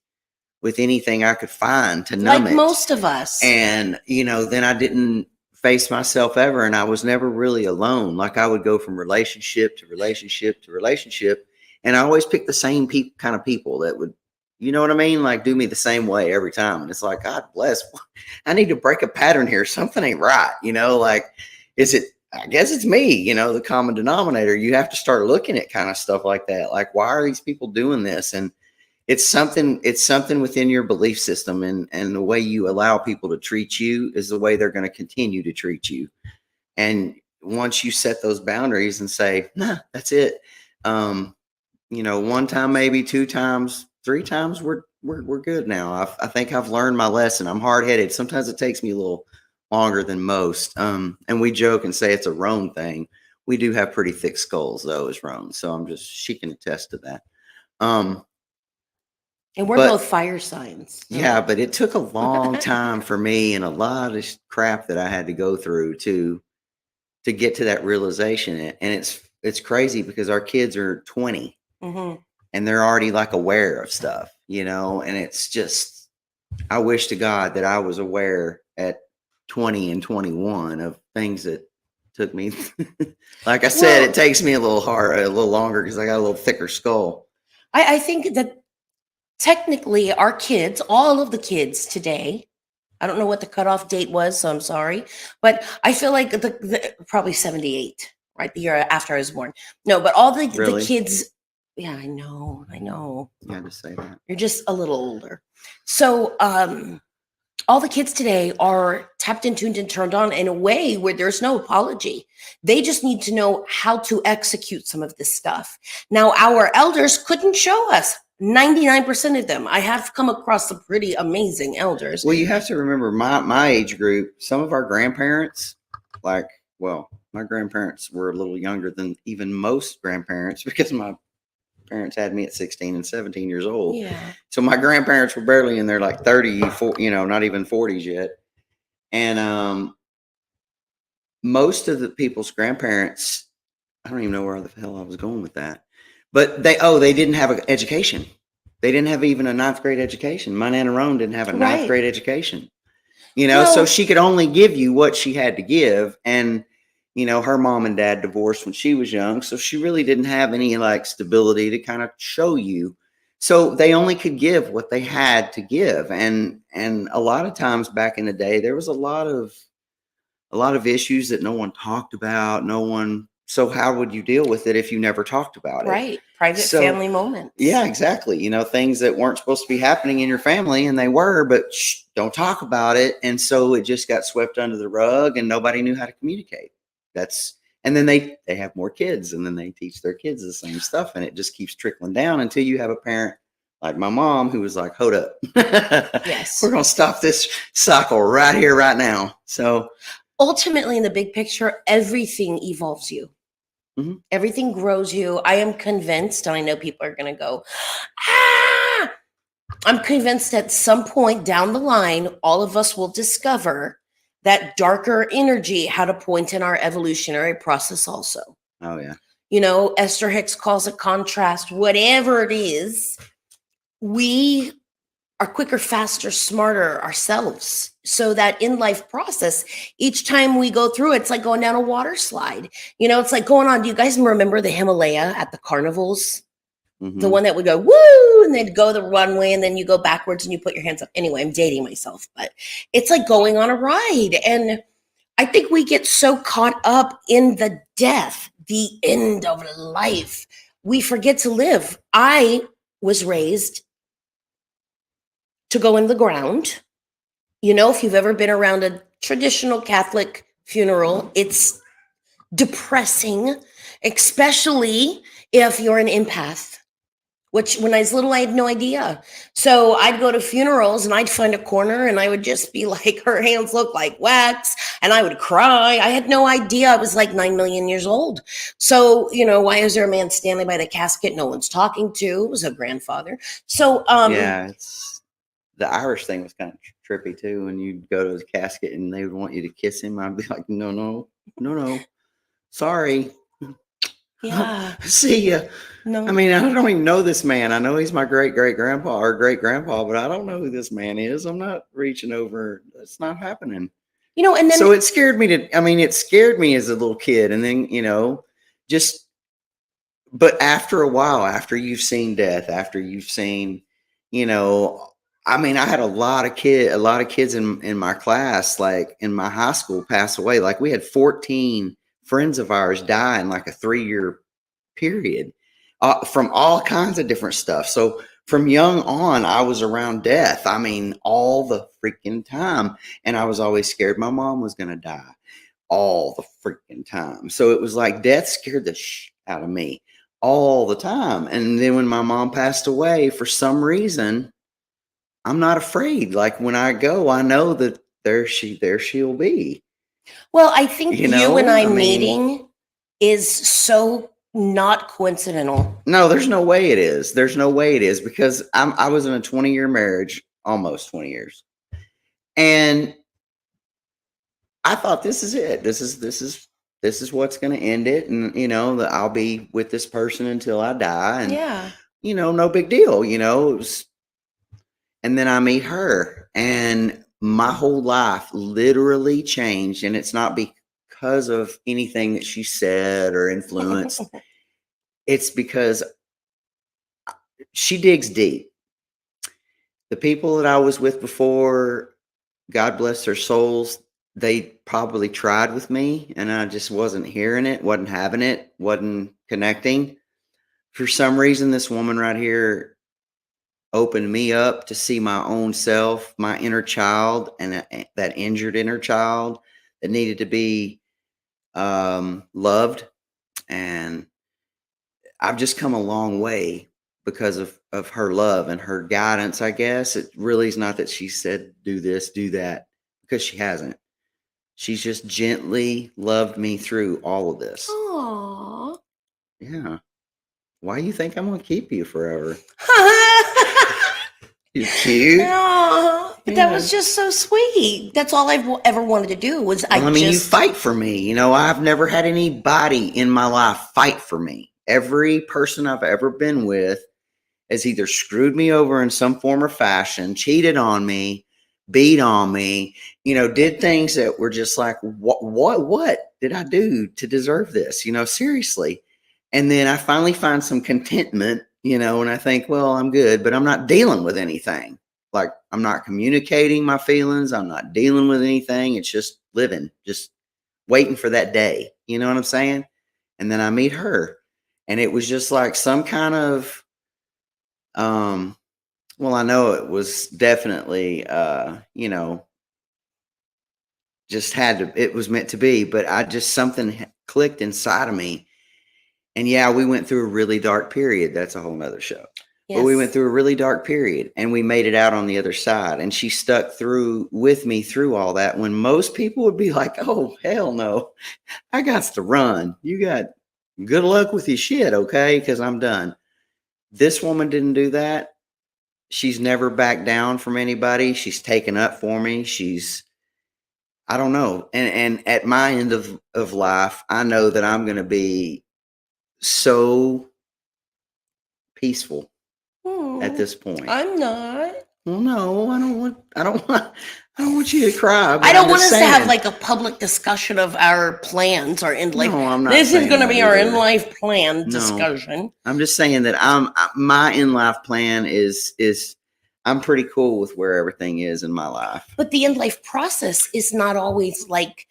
with anything I could find to numb it. Like most of us. And, then I didn't face myself ever. And I was never really alone. Like I would go from relationship to relationship to relationship. And I always picked the same kind of people that would, you know what I mean? Like do me the same way every time. And it's like, God bless, I need to break a pattern here. Something ain't right. Like, I guess it's me, the common denominator. You have to start looking at kind of stuff like that. Like, why are these people doing this? And it's something within your belief system, and the way you allow people to treat you is the way they're going to continue to treat you. And once you set those boundaries and say, nah, that's it. One time, maybe 2 times, 3 times, we're good now. I think I've learned my lesson. I'm hard-headed. Sometimes it takes me a little longer than most. And we joke and say it's a Roane thing. We do have pretty thick skulls though, as Roane. So she can attest to that. And we're both fire signs. So. Yeah, but it took a long time for me and a lot of crap that I had to go through to get to that realization. And it's crazy because our kids are 20 and they're already like aware of stuff, and it's just, I wish to God that I was aware at 20 and 21 of things that took me, like I said, it takes me a little longer because I got a little thicker skull. I think that technically our kids, all of the kids today, I don't know what the cutoff date was, so I'm sorry, but I feel like the probably 78, right? The year after I was born. No, but all the kids, yeah, I know. You had to say that. You're just a little older. So, all the kids today are tapped and tuned and turned on in a way where there's no apology. They just need to know how to execute some of this stuff. Now, our elders couldn't show us 99% of them. I have come across some pretty amazing elders. Well, you have to remember my age group, some of our grandparents, my grandparents were a little younger than even most grandparents because my parents had me at 16 and 17 years old. Yeah. So my grandparents were barely in their 30, not even 40s yet. And most of the people's grandparents, I don't even know where the hell I was going with that. But they didn't have an education. They didn't have even a 9th grade education. My Nana Roane didn't have a 9th grade education. So she could only give you what she had to give. And her mom and dad divorced when she was young. So she really didn't have any stability to kind of show you. So they only could give what they had to give. And a lot of times back in the day, there was a lot of issues that no one talked about. So how would you deal with it if you never talked about it? Right. Private family moments. Yeah, exactly. Things that weren't supposed to be happening in your family and they were, but don't talk about it. And so it just got swept under the rug and nobody knew how to communicate. And then they have more kids and then they teach their kids the same stuff and it just keeps trickling down until you have a parent like my mom who was like, hold up. Yes. We're going to stop this cycle right here, right now. So ultimately in the big picture, everything evolves you. Mm-hmm. Everything grows you. I am convinced, and I know people are going to go, I'm convinced at some point down the line, all of us will discover that darker energy had a point in our evolutionary process also. Oh, yeah. Esther Hicks calls it contrast, whatever it is. We are quicker, faster, smarter ourselves. So that in life process, each time we go through, it's like going down a water slide. It's like going on. Do you guys remember the Himalaya at the carnivals? Mm-hmm. The one that would go, woo, and then go the runway, and then you go backwards and you put your hands up. Anyway, I'm dating myself, but it's like going on a ride. And I think we get so caught up in the death, the end of life. We forget to live. I was raised to go in the ground You know, if you've ever been around a traditional Catholic funeral, it's depressing, especially if you're an empath. Which when I was little, I had no idea. So I'd go to funerals and I'd find a corner and I would just be like, her hands look like wax, and I would cry. I had no idea. I was like 9 million years old. So, you know, why is there a man standing by the casket no one's talking to? It was a grandfather. So, Yeah, it's the Irish thing was kind of trippy too. When you'd go to his casket and they would want you to kiss him, I'd be like, no, sorry. yeah, See ya. no. I mean, I don't even know this man. I know he's my great grandpa or great grandpa, but I don't know who this man is. I'm not reaching over. It's not happening. You know, and then So it scared me it scared me as a little kid. And then, but after a while, after you've seen death, after you've seen, I had a lot of kids in my class, like in my high school, pass away. Like we had 14 friends of ours die in like a 3-year period from all kinds of different stuff. So from young on, I was around death. All the freaking time. And I was always scared my mom was going to die all the freaking time. So it was like death scared the shit out of me all the time. And then when my mom passed away, for some reason, I'm not afraid. Like when I go, I know that there she'll be. well, I think you and I meeting is so not coincidental. No, there's no way it is. There's no way it is, because I was in a 20-year marriage, almost 20 years. And I thought this is it. This is what's going to end it. And, that I'll be with this person until I die. And, Yeah. No big deal, and then I meet her and my whole life literally changed. And it's not because of anything that she said or influenced. It's because she digs deep. The people that I was with before, God bless their souls, they probably tried with me and I just wasn't hearing it, wasn't having it, wasn't connecting. For some reason, this woman right here opened me up to see my own self, my inner child, and that injured inner child that needed to be loved. And I've just come a long way because of her love and her guidance, I guess. It really is not that she said, do this, do that, because she hasn't. She's just gently loved me through all of this. Aww. Yeah. Why do you think I'm going to keep you forever? You're cute. No, but that was just so sweet. That's all I've ever wanted to do was you fight for me. I've never had anybody in my life fight for me. Every person I've ever been with has either screwed me over in some form or fashion, cheated on me, beat on me, did things that were just like, what did I do to deserve this? Seriously. And then I finally find some contentment, and I think, well, I'm good, but I'm not dealing with anything. Like I'm not communicating my feelings. I'm not dealing with anything. It's just living, just waiting for that day. You know what I'm saying? And then I meet her and it was just like some kind of, well, I know it was definitely, just it was meant to be, but something clicked inside of me. And yeah, we went through a really dark period. That's a whole nother show. Yes. But we went through a really dark period and we made it out on the other side. And she stuck through with me through all that when most people would be like, oh, hell no, I got to run. You got good luck with your shit, okay? Because I'm done. This woman didn't do that. She's never backed down from anybody. She's taken up for me. I don't know. And at my end of life, I know that I'm going to be so peaceful at this point. I'm not. Well, no, I don't want you to cry. I don't want us to have like a public discussion of our plans, our in life. No, I'm not. This is going to be our in life plan discussion. I'm just saying that my in life plan is I'm pretty cool with where everything is in my life. But the in life process is not always like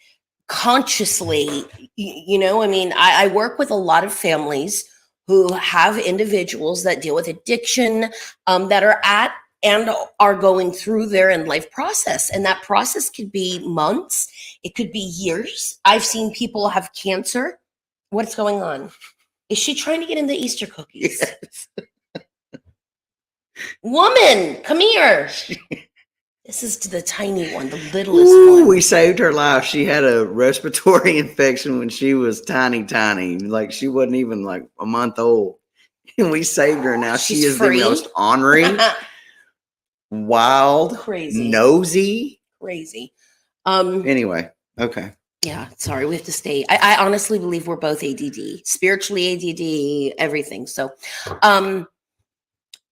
consciously, I work with a lot of families who have individuals that deal with addiction, that are at and are going through their in life process. And that process could be months, it could be years. I've seen people have cancer. What's going on? Is she trying to get in the Easter cookies? Yes. Woman, come here. This is to the tiny one, the littlest Ooh, one. we saved her life. She had a respiratory infection when she was tiny. Like she wasn't even like a month old. And we saved her. Now she She's is free. the most ornery, wild, Crazy. nosy. Crazy. Anyway, okay. Yeah, sorry, we have to stay. I honestly believe we're both ADD, spiritually ADD, everything. So,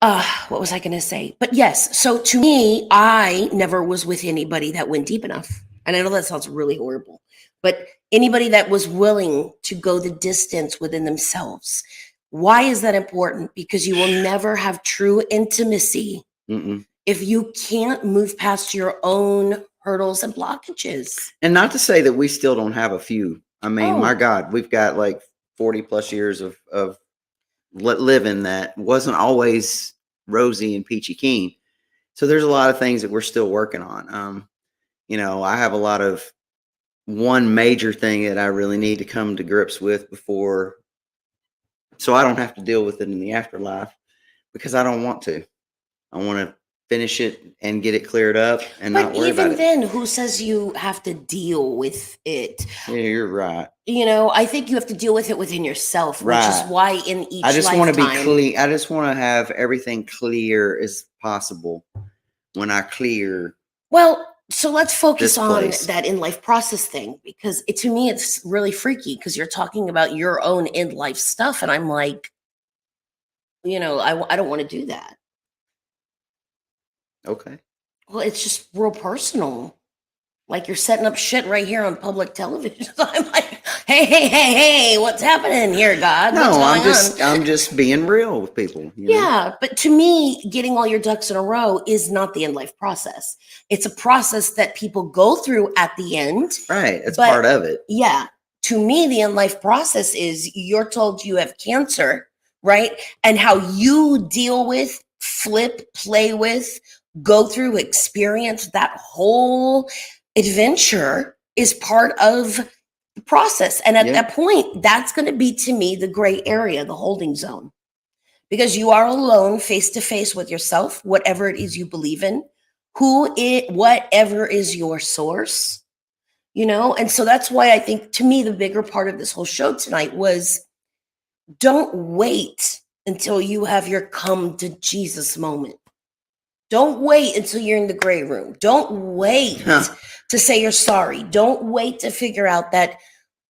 what was I going to say? But yes, so to me, I never was with anybody that went deep enough. And I know that sounds really horrible, but anybody that was willing to go the distance within themselves. Why is that important? Because you will never have true intimacy if you can't move past your own hurdles and blockages. And not to say that we still don't have a few. I mean, Oh. my God, we've got like 40 plus years of living that wasn't always rosy and peachy keen. So there's a lot of things that we're still working on. You know, I have a lot of one major thing that I really need to come to grips with before, so I don't have to deal with it in the afterlife, because I don't want to. I want to finish it and get it cleared up and not But worry about even it. then, who says you have to deal with it? Yeah, you're right. You know, I think you have to deal with it within yourself, which is Right. why in each I just want to be lifetime- clear. I just want to have everything clear as possible when I clear. Well, so let's focus This on place. that in life process thing, because to me, it's really freaky because you're talking about your own in life stuff. And I'm like, you know, I don't want to do that. Okay. Well, it's just real personal. Like you're setting up shit right here on public television. So I'm like, hey, what's happening here, God? No, What's going on? I'm just being real with people. You know? Yeah, but to me, getting all your ducks in a row is not the in life process. It's a process that people go through at the end. Right. It's But- part of it. Yeah. To me, the in life process is you're told you have cancer, right? And how you deal with, flip, play with, go through, experience that whole adventure is part of the process. And at Yeah. that point, that's going to be, to me, the gray area, the holding zone. Because you are alone, face to face with yourself, whatever it is you believe in, whatever is your source, you know? And so that's why I think, to me, the bigger part of this whole show tonight was don't wait until you have your come to Jesus moment. Don't wait until you're in the gray room. Don't wait to say you're sorry. Don't wait to figure out that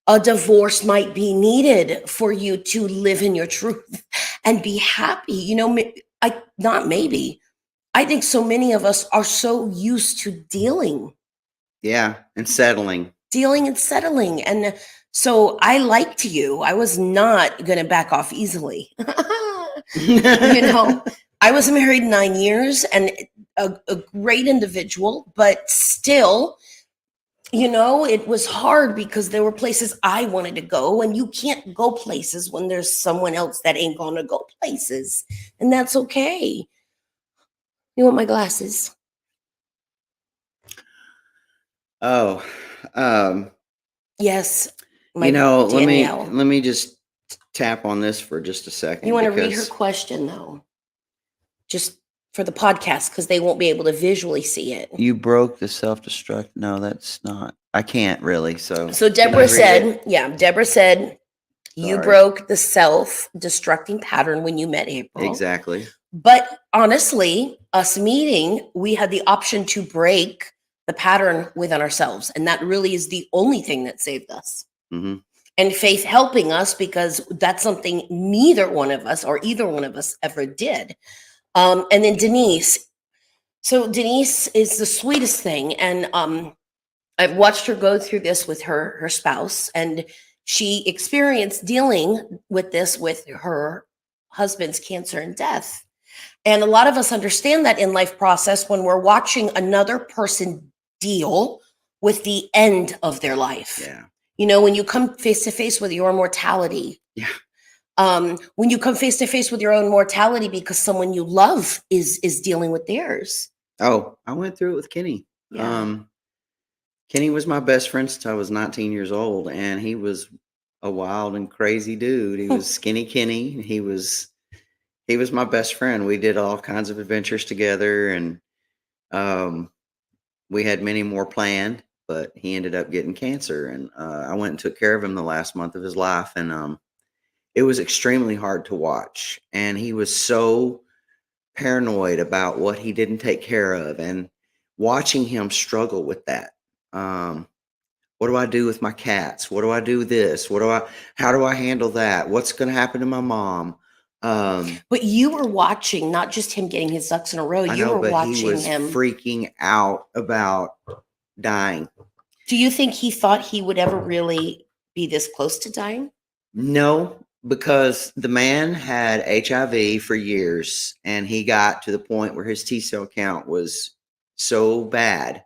a divorce might be needed for you to live in your truth and be happy. You know, I think so many of us are so used to dealing Yeah. And settling. and settling. And so I liked you. I was not going to back off easily. You know, I was married 9 years and a great individual, but still, you know, it was hard because there were places I wanted to go, and you can't go places when there's someone else that ain't going to go places. And that's okay. You want my glasses? Oh, Yes. you know, Danielle. let me just tap on this for just a second. You want to read her because- question, though? Just for the podcast, because they won't be able to visually see it. You broke the self-destruct. No, that's not. I can't really. So So can I Deborah read it? Deborah said, you Sorry. broke the self-destructing pattern when you met April. Exactly. But honestly, us meeting, we had the option to break the pattern within ourselves. And that really is the only thing that saved us. Hmm. And Faith helping us, because that's something neither one of us or either one of us ever did. And then Denise. So Denise is the sweetest thing. And I've watched her go through this with her spouse, and she experienced dealing with this with her husband's cancer and death. And a lot of us understand that in life process when we're watching another person deal with the end of their life. Yeah. You know, when you come face to face with your mortality. Yeah. when you come face to face with your own mortality because someone you love is dealing with theirs. Oh, I went through it with Kenny. Yeah. Kenny was my best friend since I was 19 years old, and he was a wild and crazy dude. He was Skinny Kenny. He was my best friend. We did all kinds of adventures together, and we had many more planned, but he ended up getting cancer, and I went and took care of him the last month of his life, and it was extremely hard to watch. And he was so paranoid about what he didn't take care of, and watching him struggle with that. What do I do with my cats? What do I do with this? How do I handle that? What's going to happen to my mom? But you were watching, not just him getting his ducks in a row. I You know, were but watching he was him. freaking out about dying. Do you think he thought he would ever really be this close to dying? No, because the man had HIV for years, and he got to the point where his T cell count was so bad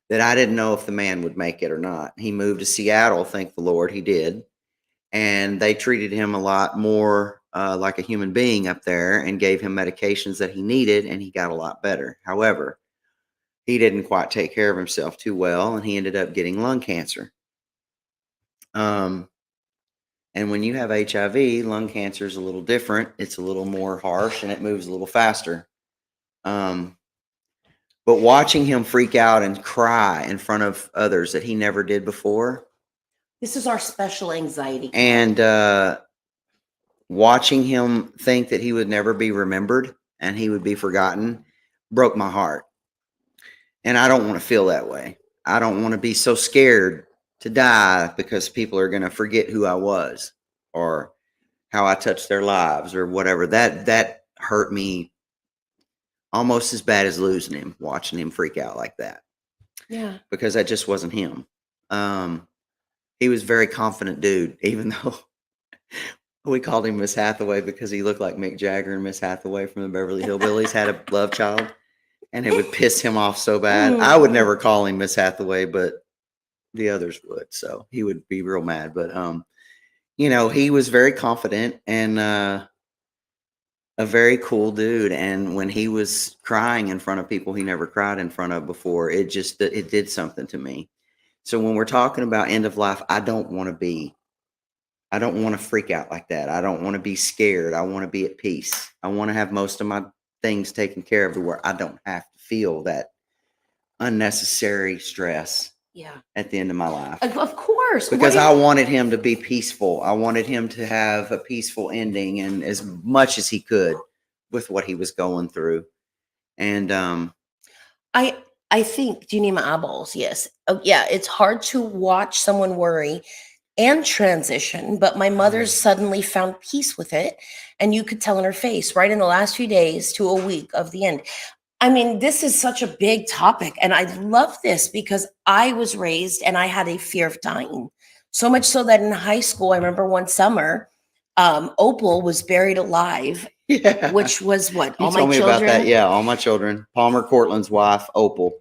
that I didn't know if the man would make it or not. He moved to Seattle, thank the Lord he did. And they treated him a lot more like a human being up there and gave him medications that he needed, and he got a lot better. However, he didn't quite take care of himself too well, and he ended up getting lung cancer. And when you have HIV, lung cancer is a little different. It's a little more harsh, and it moves a little faster. But watching him freak out and cry in front of others that he never did before. This is our special anxiety. And watching him think that he would never be remembered and he would be forgotten broke my heart. And I don't want to feel that way. I don't want to be so scared to die because people are going to forget who I was or how I touched their lives or whatever. That hurt me almost as bad as losing him, watching him freak out like that. Yeah. Because that just wasn't him. He was a very confident dude, even though we called him Miss Hathaway because he looked like Mick Jagger and Miss Hathaway from the Beverly Hillbillies had a love child, and it would piss him off so bad. I would never call him Miss Hathaway, but the others would, so he would be real mad. But he was very confident and a very cool dude. And when he was crying in front of people he never cried in front of before, it did something to me. So when we're talking about end of life, I don't want to freak out like that. I don't want to be scared. I want to be at peace. I want to have most of my things taken care of to where I don't have to feel that unnecessary stress at the end of my life. Of course. Because I wanted him to be peaceful. I wanted him to have a peaceful ending and as much as he could with what he was going through. And I think, do you need my eyeballs? Yes. Oh, yeah. It's hard to watch someone worry and transition, but my mother suddenly found peace with it. And you could tell in her face right in the last few days to a week of the end. I mean, this is such a big topic. And I love this because I was raised and I had a fear of dying. So much so that in high school, I remember one summer, Opal was buried alive. Yeah. Which was what? You told me about that. Yeah, all my children. Palmer Cortland's wife, Opal.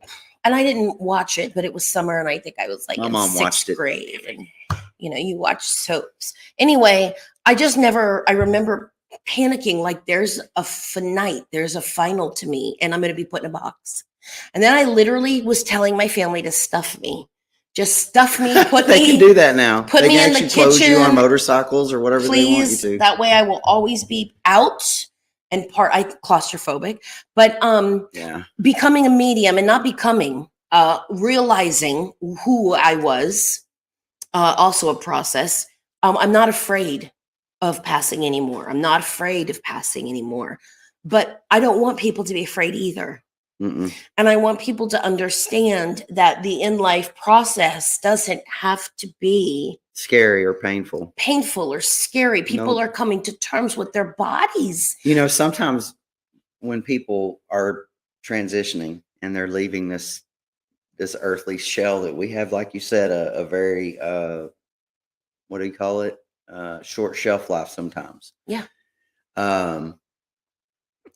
And I didn't watch it, but it was summer, and I think I was like my in mom sixth watched it. grade. And you watch soaps. Anyway, I remember panicking like there's a final to me, and I'm going to be put in a box. And then I literally was telling my family to stuff me. Just stuff me, They can do that now. Put me in the kitchen. Close you on motorcycles or whatever they want you to. That way I will always be out and I'm claustrophobic. But becoming a medium and not becoming, realizing who I was, also a process. I'm not afraid of passing anymore. But I don't want people to be afraid either. Mm-mm. And I want people to understand that the in-life process doesn't have to be scary or painful or scary. People are coming to terms with their bodies. Sometimes when people are transitioning and they're leaving this earthly shell that we have, like you said, a very, what do you call it? Short shelf life sometimes. Yeah.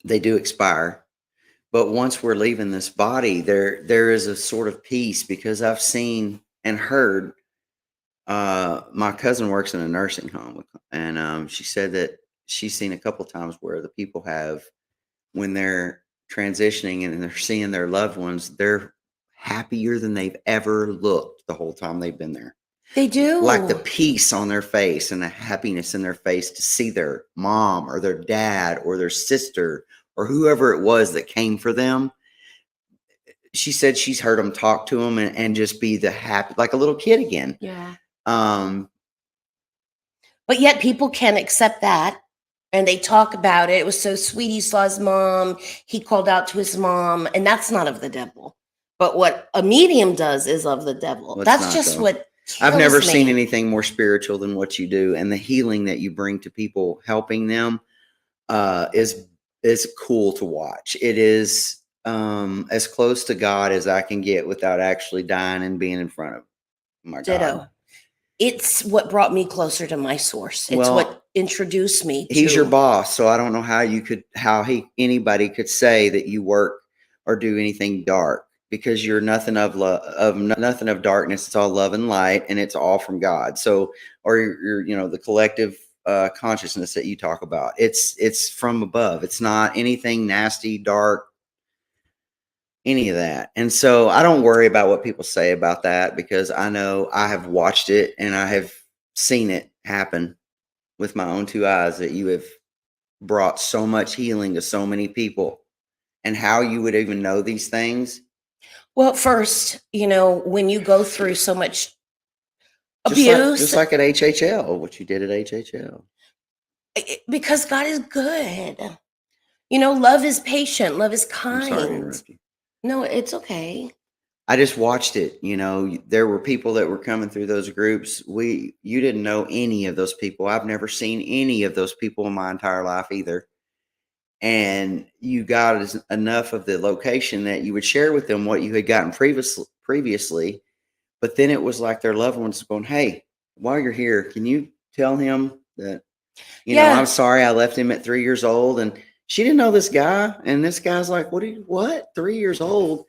They do expire. But once we're leaving this body, there is a sort of peace because I've seen and heard My cousin works in a nursing home, and she said that she's seen a couple times where the people have, when they're transitioning and they're seeing their loved ones, they're happier than they've ever looked the whole time they've been there. They do. Like the peace on their face and the happiness in their face to see their mom or their dad or their sister or whoever it was that came for them. She said she's heard them talk to them and just be the happy, like a little kid again. Yeah. Um, But yet people can't accept that. And they talk about it. It was so sweet. He saw his mom. He called out to his mom. And that's not of the devil. But what a medium does is of the devil. Well, it's That's not, just though. what I've never kills seen me. anything more spiritual than what you do, and the healing that you bring to people, helping them, is cool to watch. It is as close to God as I can get without actually dying and being in front of my Ditto. God. It's what brought me closer to my source. It's Well, what introduced me to. He's your boss, so I don't know how anybody could say that you work or do anything dark, because you're nothing of nothing of darkness. It's all love and light, and it's all from God. So, or you're the collective consciousness that you talk about. It's from above. It's not anything nasty, dark, any of that. And so I don't worry about what people say about that, because I know I have watched it and I have seen it happen with my own two eyes, that you have brought so much healing to so many people. And how you would even know these things. Well, first, when you go through so much Just like at HHL, what you did at HHL. Because God is good. Love is patient. Love is I'm sorry to kind. interrupt you. No, it's okay. I just watched it. There were people that were coming through those groups. You didn't know any of those people. I've never seen any of those people in my entire life either. And you got enough of the location that you would share with them what you had gotten previously. But then it was like their loved ones going, "Hey, while you're here, can you tell him that, I'm sorry I left him at 3 years old." And she didn't know this guy. And this guy's like, what? 3 years old?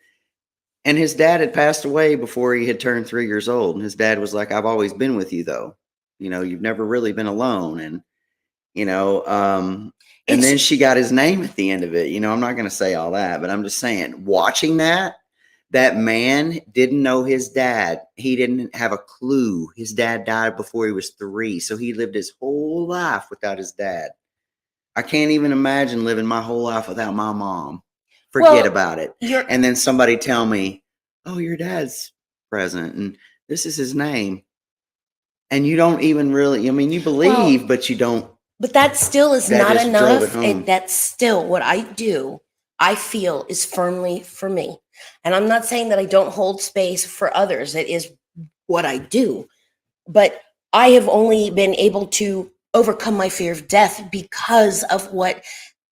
And his dad had passed away before he had turned 3 years old. And his dad was like, "I've always been with you, though. You've never really been alone." And, and then she got his name at the end of it. I'm not going to say all that, but I'm just saying, watching that man didn't know his dad. He didn't have a clue. His dad died before he was 3. So he lived his whole life without his dad. I can't even imagine living my whole life without my mom. Forget about it. And then somebody tell me, "Oh, your dad's present and this is his name." And you don't even really, you believe, but you don't. But that still is That not just drove it enough. home. That's still what I do. I feel is firmly for me. And I'm not saying that I don't hold space for others. It is what I do. But I have only been able to overcome my fear of death because of what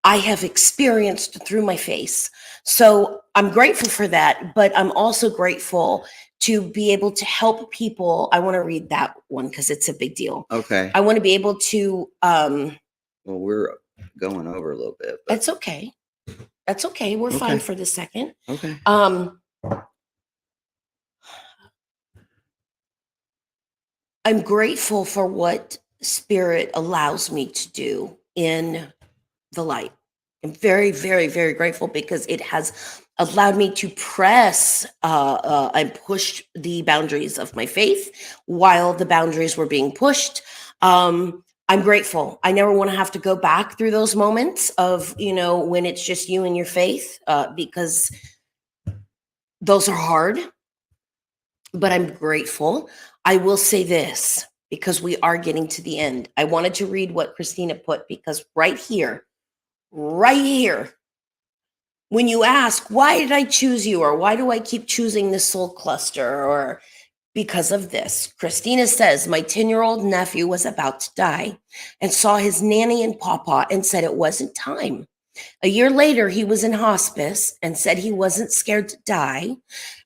I have experienced through my face. So I'm grateful for that, but I'm also grateful to be able to help people. I want to read that one because it's a big deal. Okay. I want to be able to Well, we're going over a little bit. But That's okay. That's okay. We're fine for the second. okay. I'm grateful for what Spirit allows me to do in the light. I'm very, very, very grateful because it has allowed me to press and push the boundaries of my faith while the boundaries were being pushed. I'm grateful. I never want to have to go back through those moments of, when it's just you and your faith, because those are hard. But I'm grateful. I will say this, because we are getting to the end. I wanted to read what Christina put, because right here, when you ask, why did I choose you? Or why do I keep choosing this soul cluster? Or because of this, Christina says, my 10-year-old nephew was about to die and saw his nanny and pawpaw and said it wasn't time. A year later, he was in hospice and said he wasn't scared to die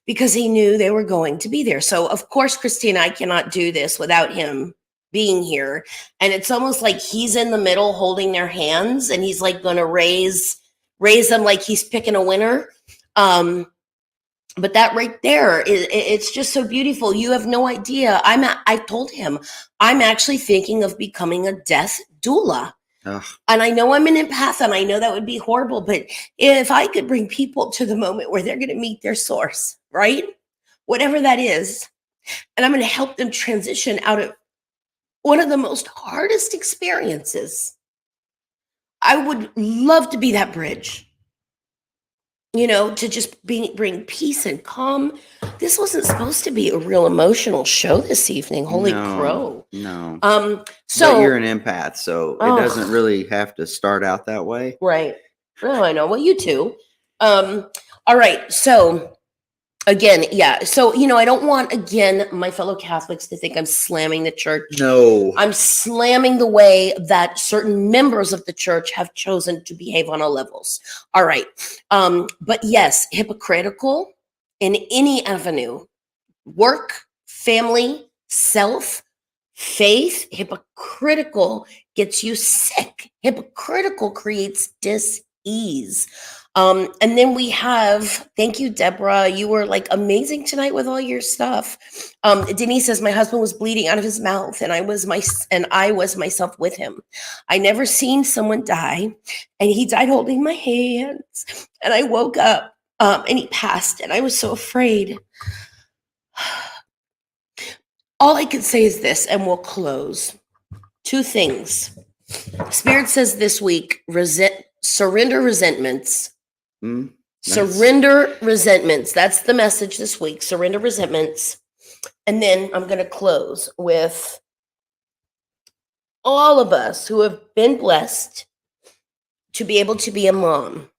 because he knew they were going to be there. So, of course, Christina, I cannot do this without him being here. And it's almost like he's in the middle holding their hands, and he's like going to raise them like he's picking a winner. But that right there, it's just so beautiful. You have no idea. I told him, I'm actually thinking of becoming a death doula. Ugh. And I know I'm an empath and I know that would be horrible, but if I could bring people to the moment where they're going to meet their source, right? Whatever that is, and I'm going to help them transition out of one of the most hardest experiences, I would love to be that bridge. To just bring peace and calm. This wasn't supposed to be a real emotional show this evening. Holy crow. No. So but you're an empath, so it doesn't really have to start out that way. Right. Oh, I know. Well, you too. All right. So again, yeah. So, I don't want, again, my fellow Catholics to think I'm slamming the church. No. I'm slamming the way that certain members of the church have chosen to behave on all levels. All right. But yes, hypocritical in any avenue, work, family, self, faith. Hypocritical gets you sick. Hypocritical creates dis-ease. And then we have, thank you, Deborah. You were like amazing tonight with all your stuff. Denise says, my husband was bleeding out of his mouth and I was myself with him. I never seen someone die and he died holding my hands and I woke up and he passed and I was so afraid. All I can say is this, and we'll close. 2 things. Spirit says this week, surrender resentments. Surrender resentments. That's the message this week. Surrender resentments. And then I'm going to close with all of us who have been blessed to be able to be a mom.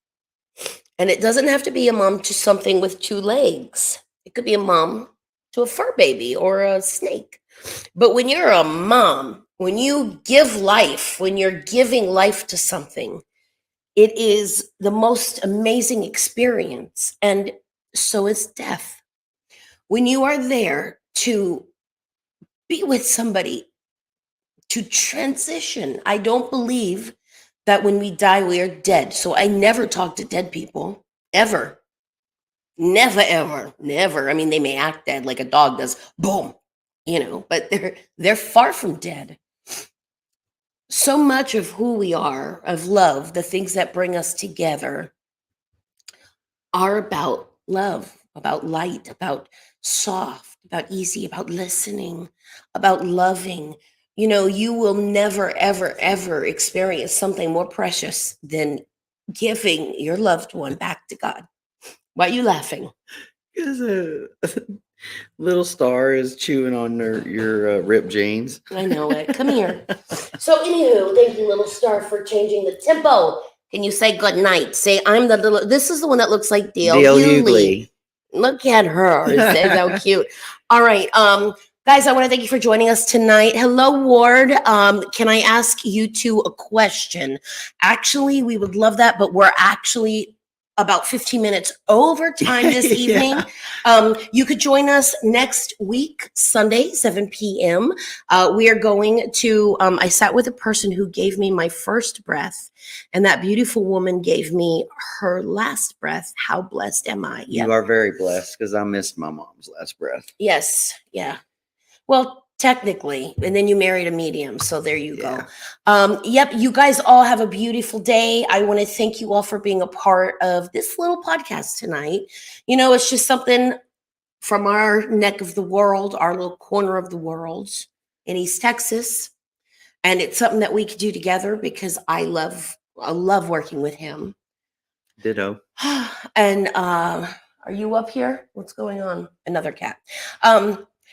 And it doesn't have to be a mom to something with 2 legs. It could be a mom to a fur baby or a snake. But when you're a mom, when you give life, when you're giving life to something, it is the most amazing experience, and so is death. When you are there to be with somebody, to transition, I don't believe that when we die, we are dead. So I never talk to dead people, ever. Never, ever, never. I mean, they may act dead like a dog does, boom, but they're far from dead. So much of who we are, of love, the things that bring us together are about love, about light, about soft, about easy, about listening, about loving. You will never, ever, ever experience something more precious than giving your loved one back to God. Why are you laughing? Because a little star is chewing on your ripped jeans. I know it. Come here. So anywho, thank you, little star, for changing the tempo. Can you say good night? Say, this is the one that looks like Dale Hughley. Look at her. Isn't so cute? All right. Guys, I want to thank you for joining us tonight. Hello, Ward. Can I ask you 2 a question? Actually, we would love that, but we're actually about 15 minutes over time this evening. You could join us next week, Sunday, 7 p.m. We are going to, I sat with a person who gave me my first breath, and that beautiful woman gave me her last breath. How blessed am I? Yep. You are very blessed, because I missed my mom's last breath. Yes. Yeah. Well, technically, and then you married a medium, so there you go. Yep, you guys all have a beautiful day. I want to thank you all for being a part of this little podcast tonight. It's just something from our neck of the world, our little corner of the world in East Texas, and it's something that we could do together because I love working with him. Ditto. And are you up here? What's going on? Another cat.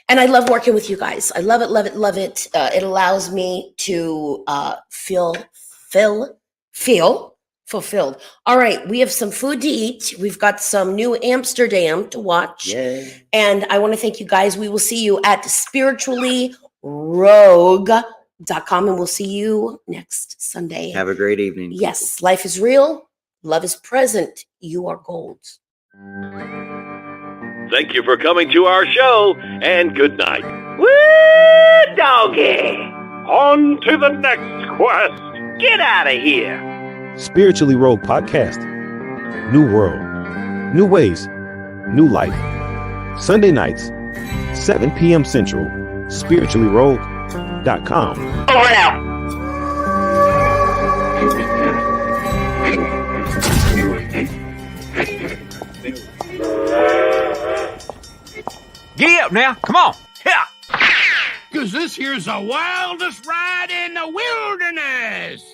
And I love working with you guys. I love it, love it, love it. It allows me to feel fulfilled. All right, we have some food to eat. We've got some new Amsterdam to watch. Yay. And I want to thank you guys. We will see you at spirituallyrogue.com, and we'll see you next Sunday. Have a great evening. Yes, life is real. Love is present. You are gold. Thank you for coming to our show, and good night. Woo, doggy! On to the next quest. Get out of here! Spiritually Rogue Podcast. New world, new ways, new life. Sunday nights, 7 p.m. Central, spirituallyrogue.com. Over now. Get up now. Come on. Yeah. Cause this here's the wildest ride in the wilderness.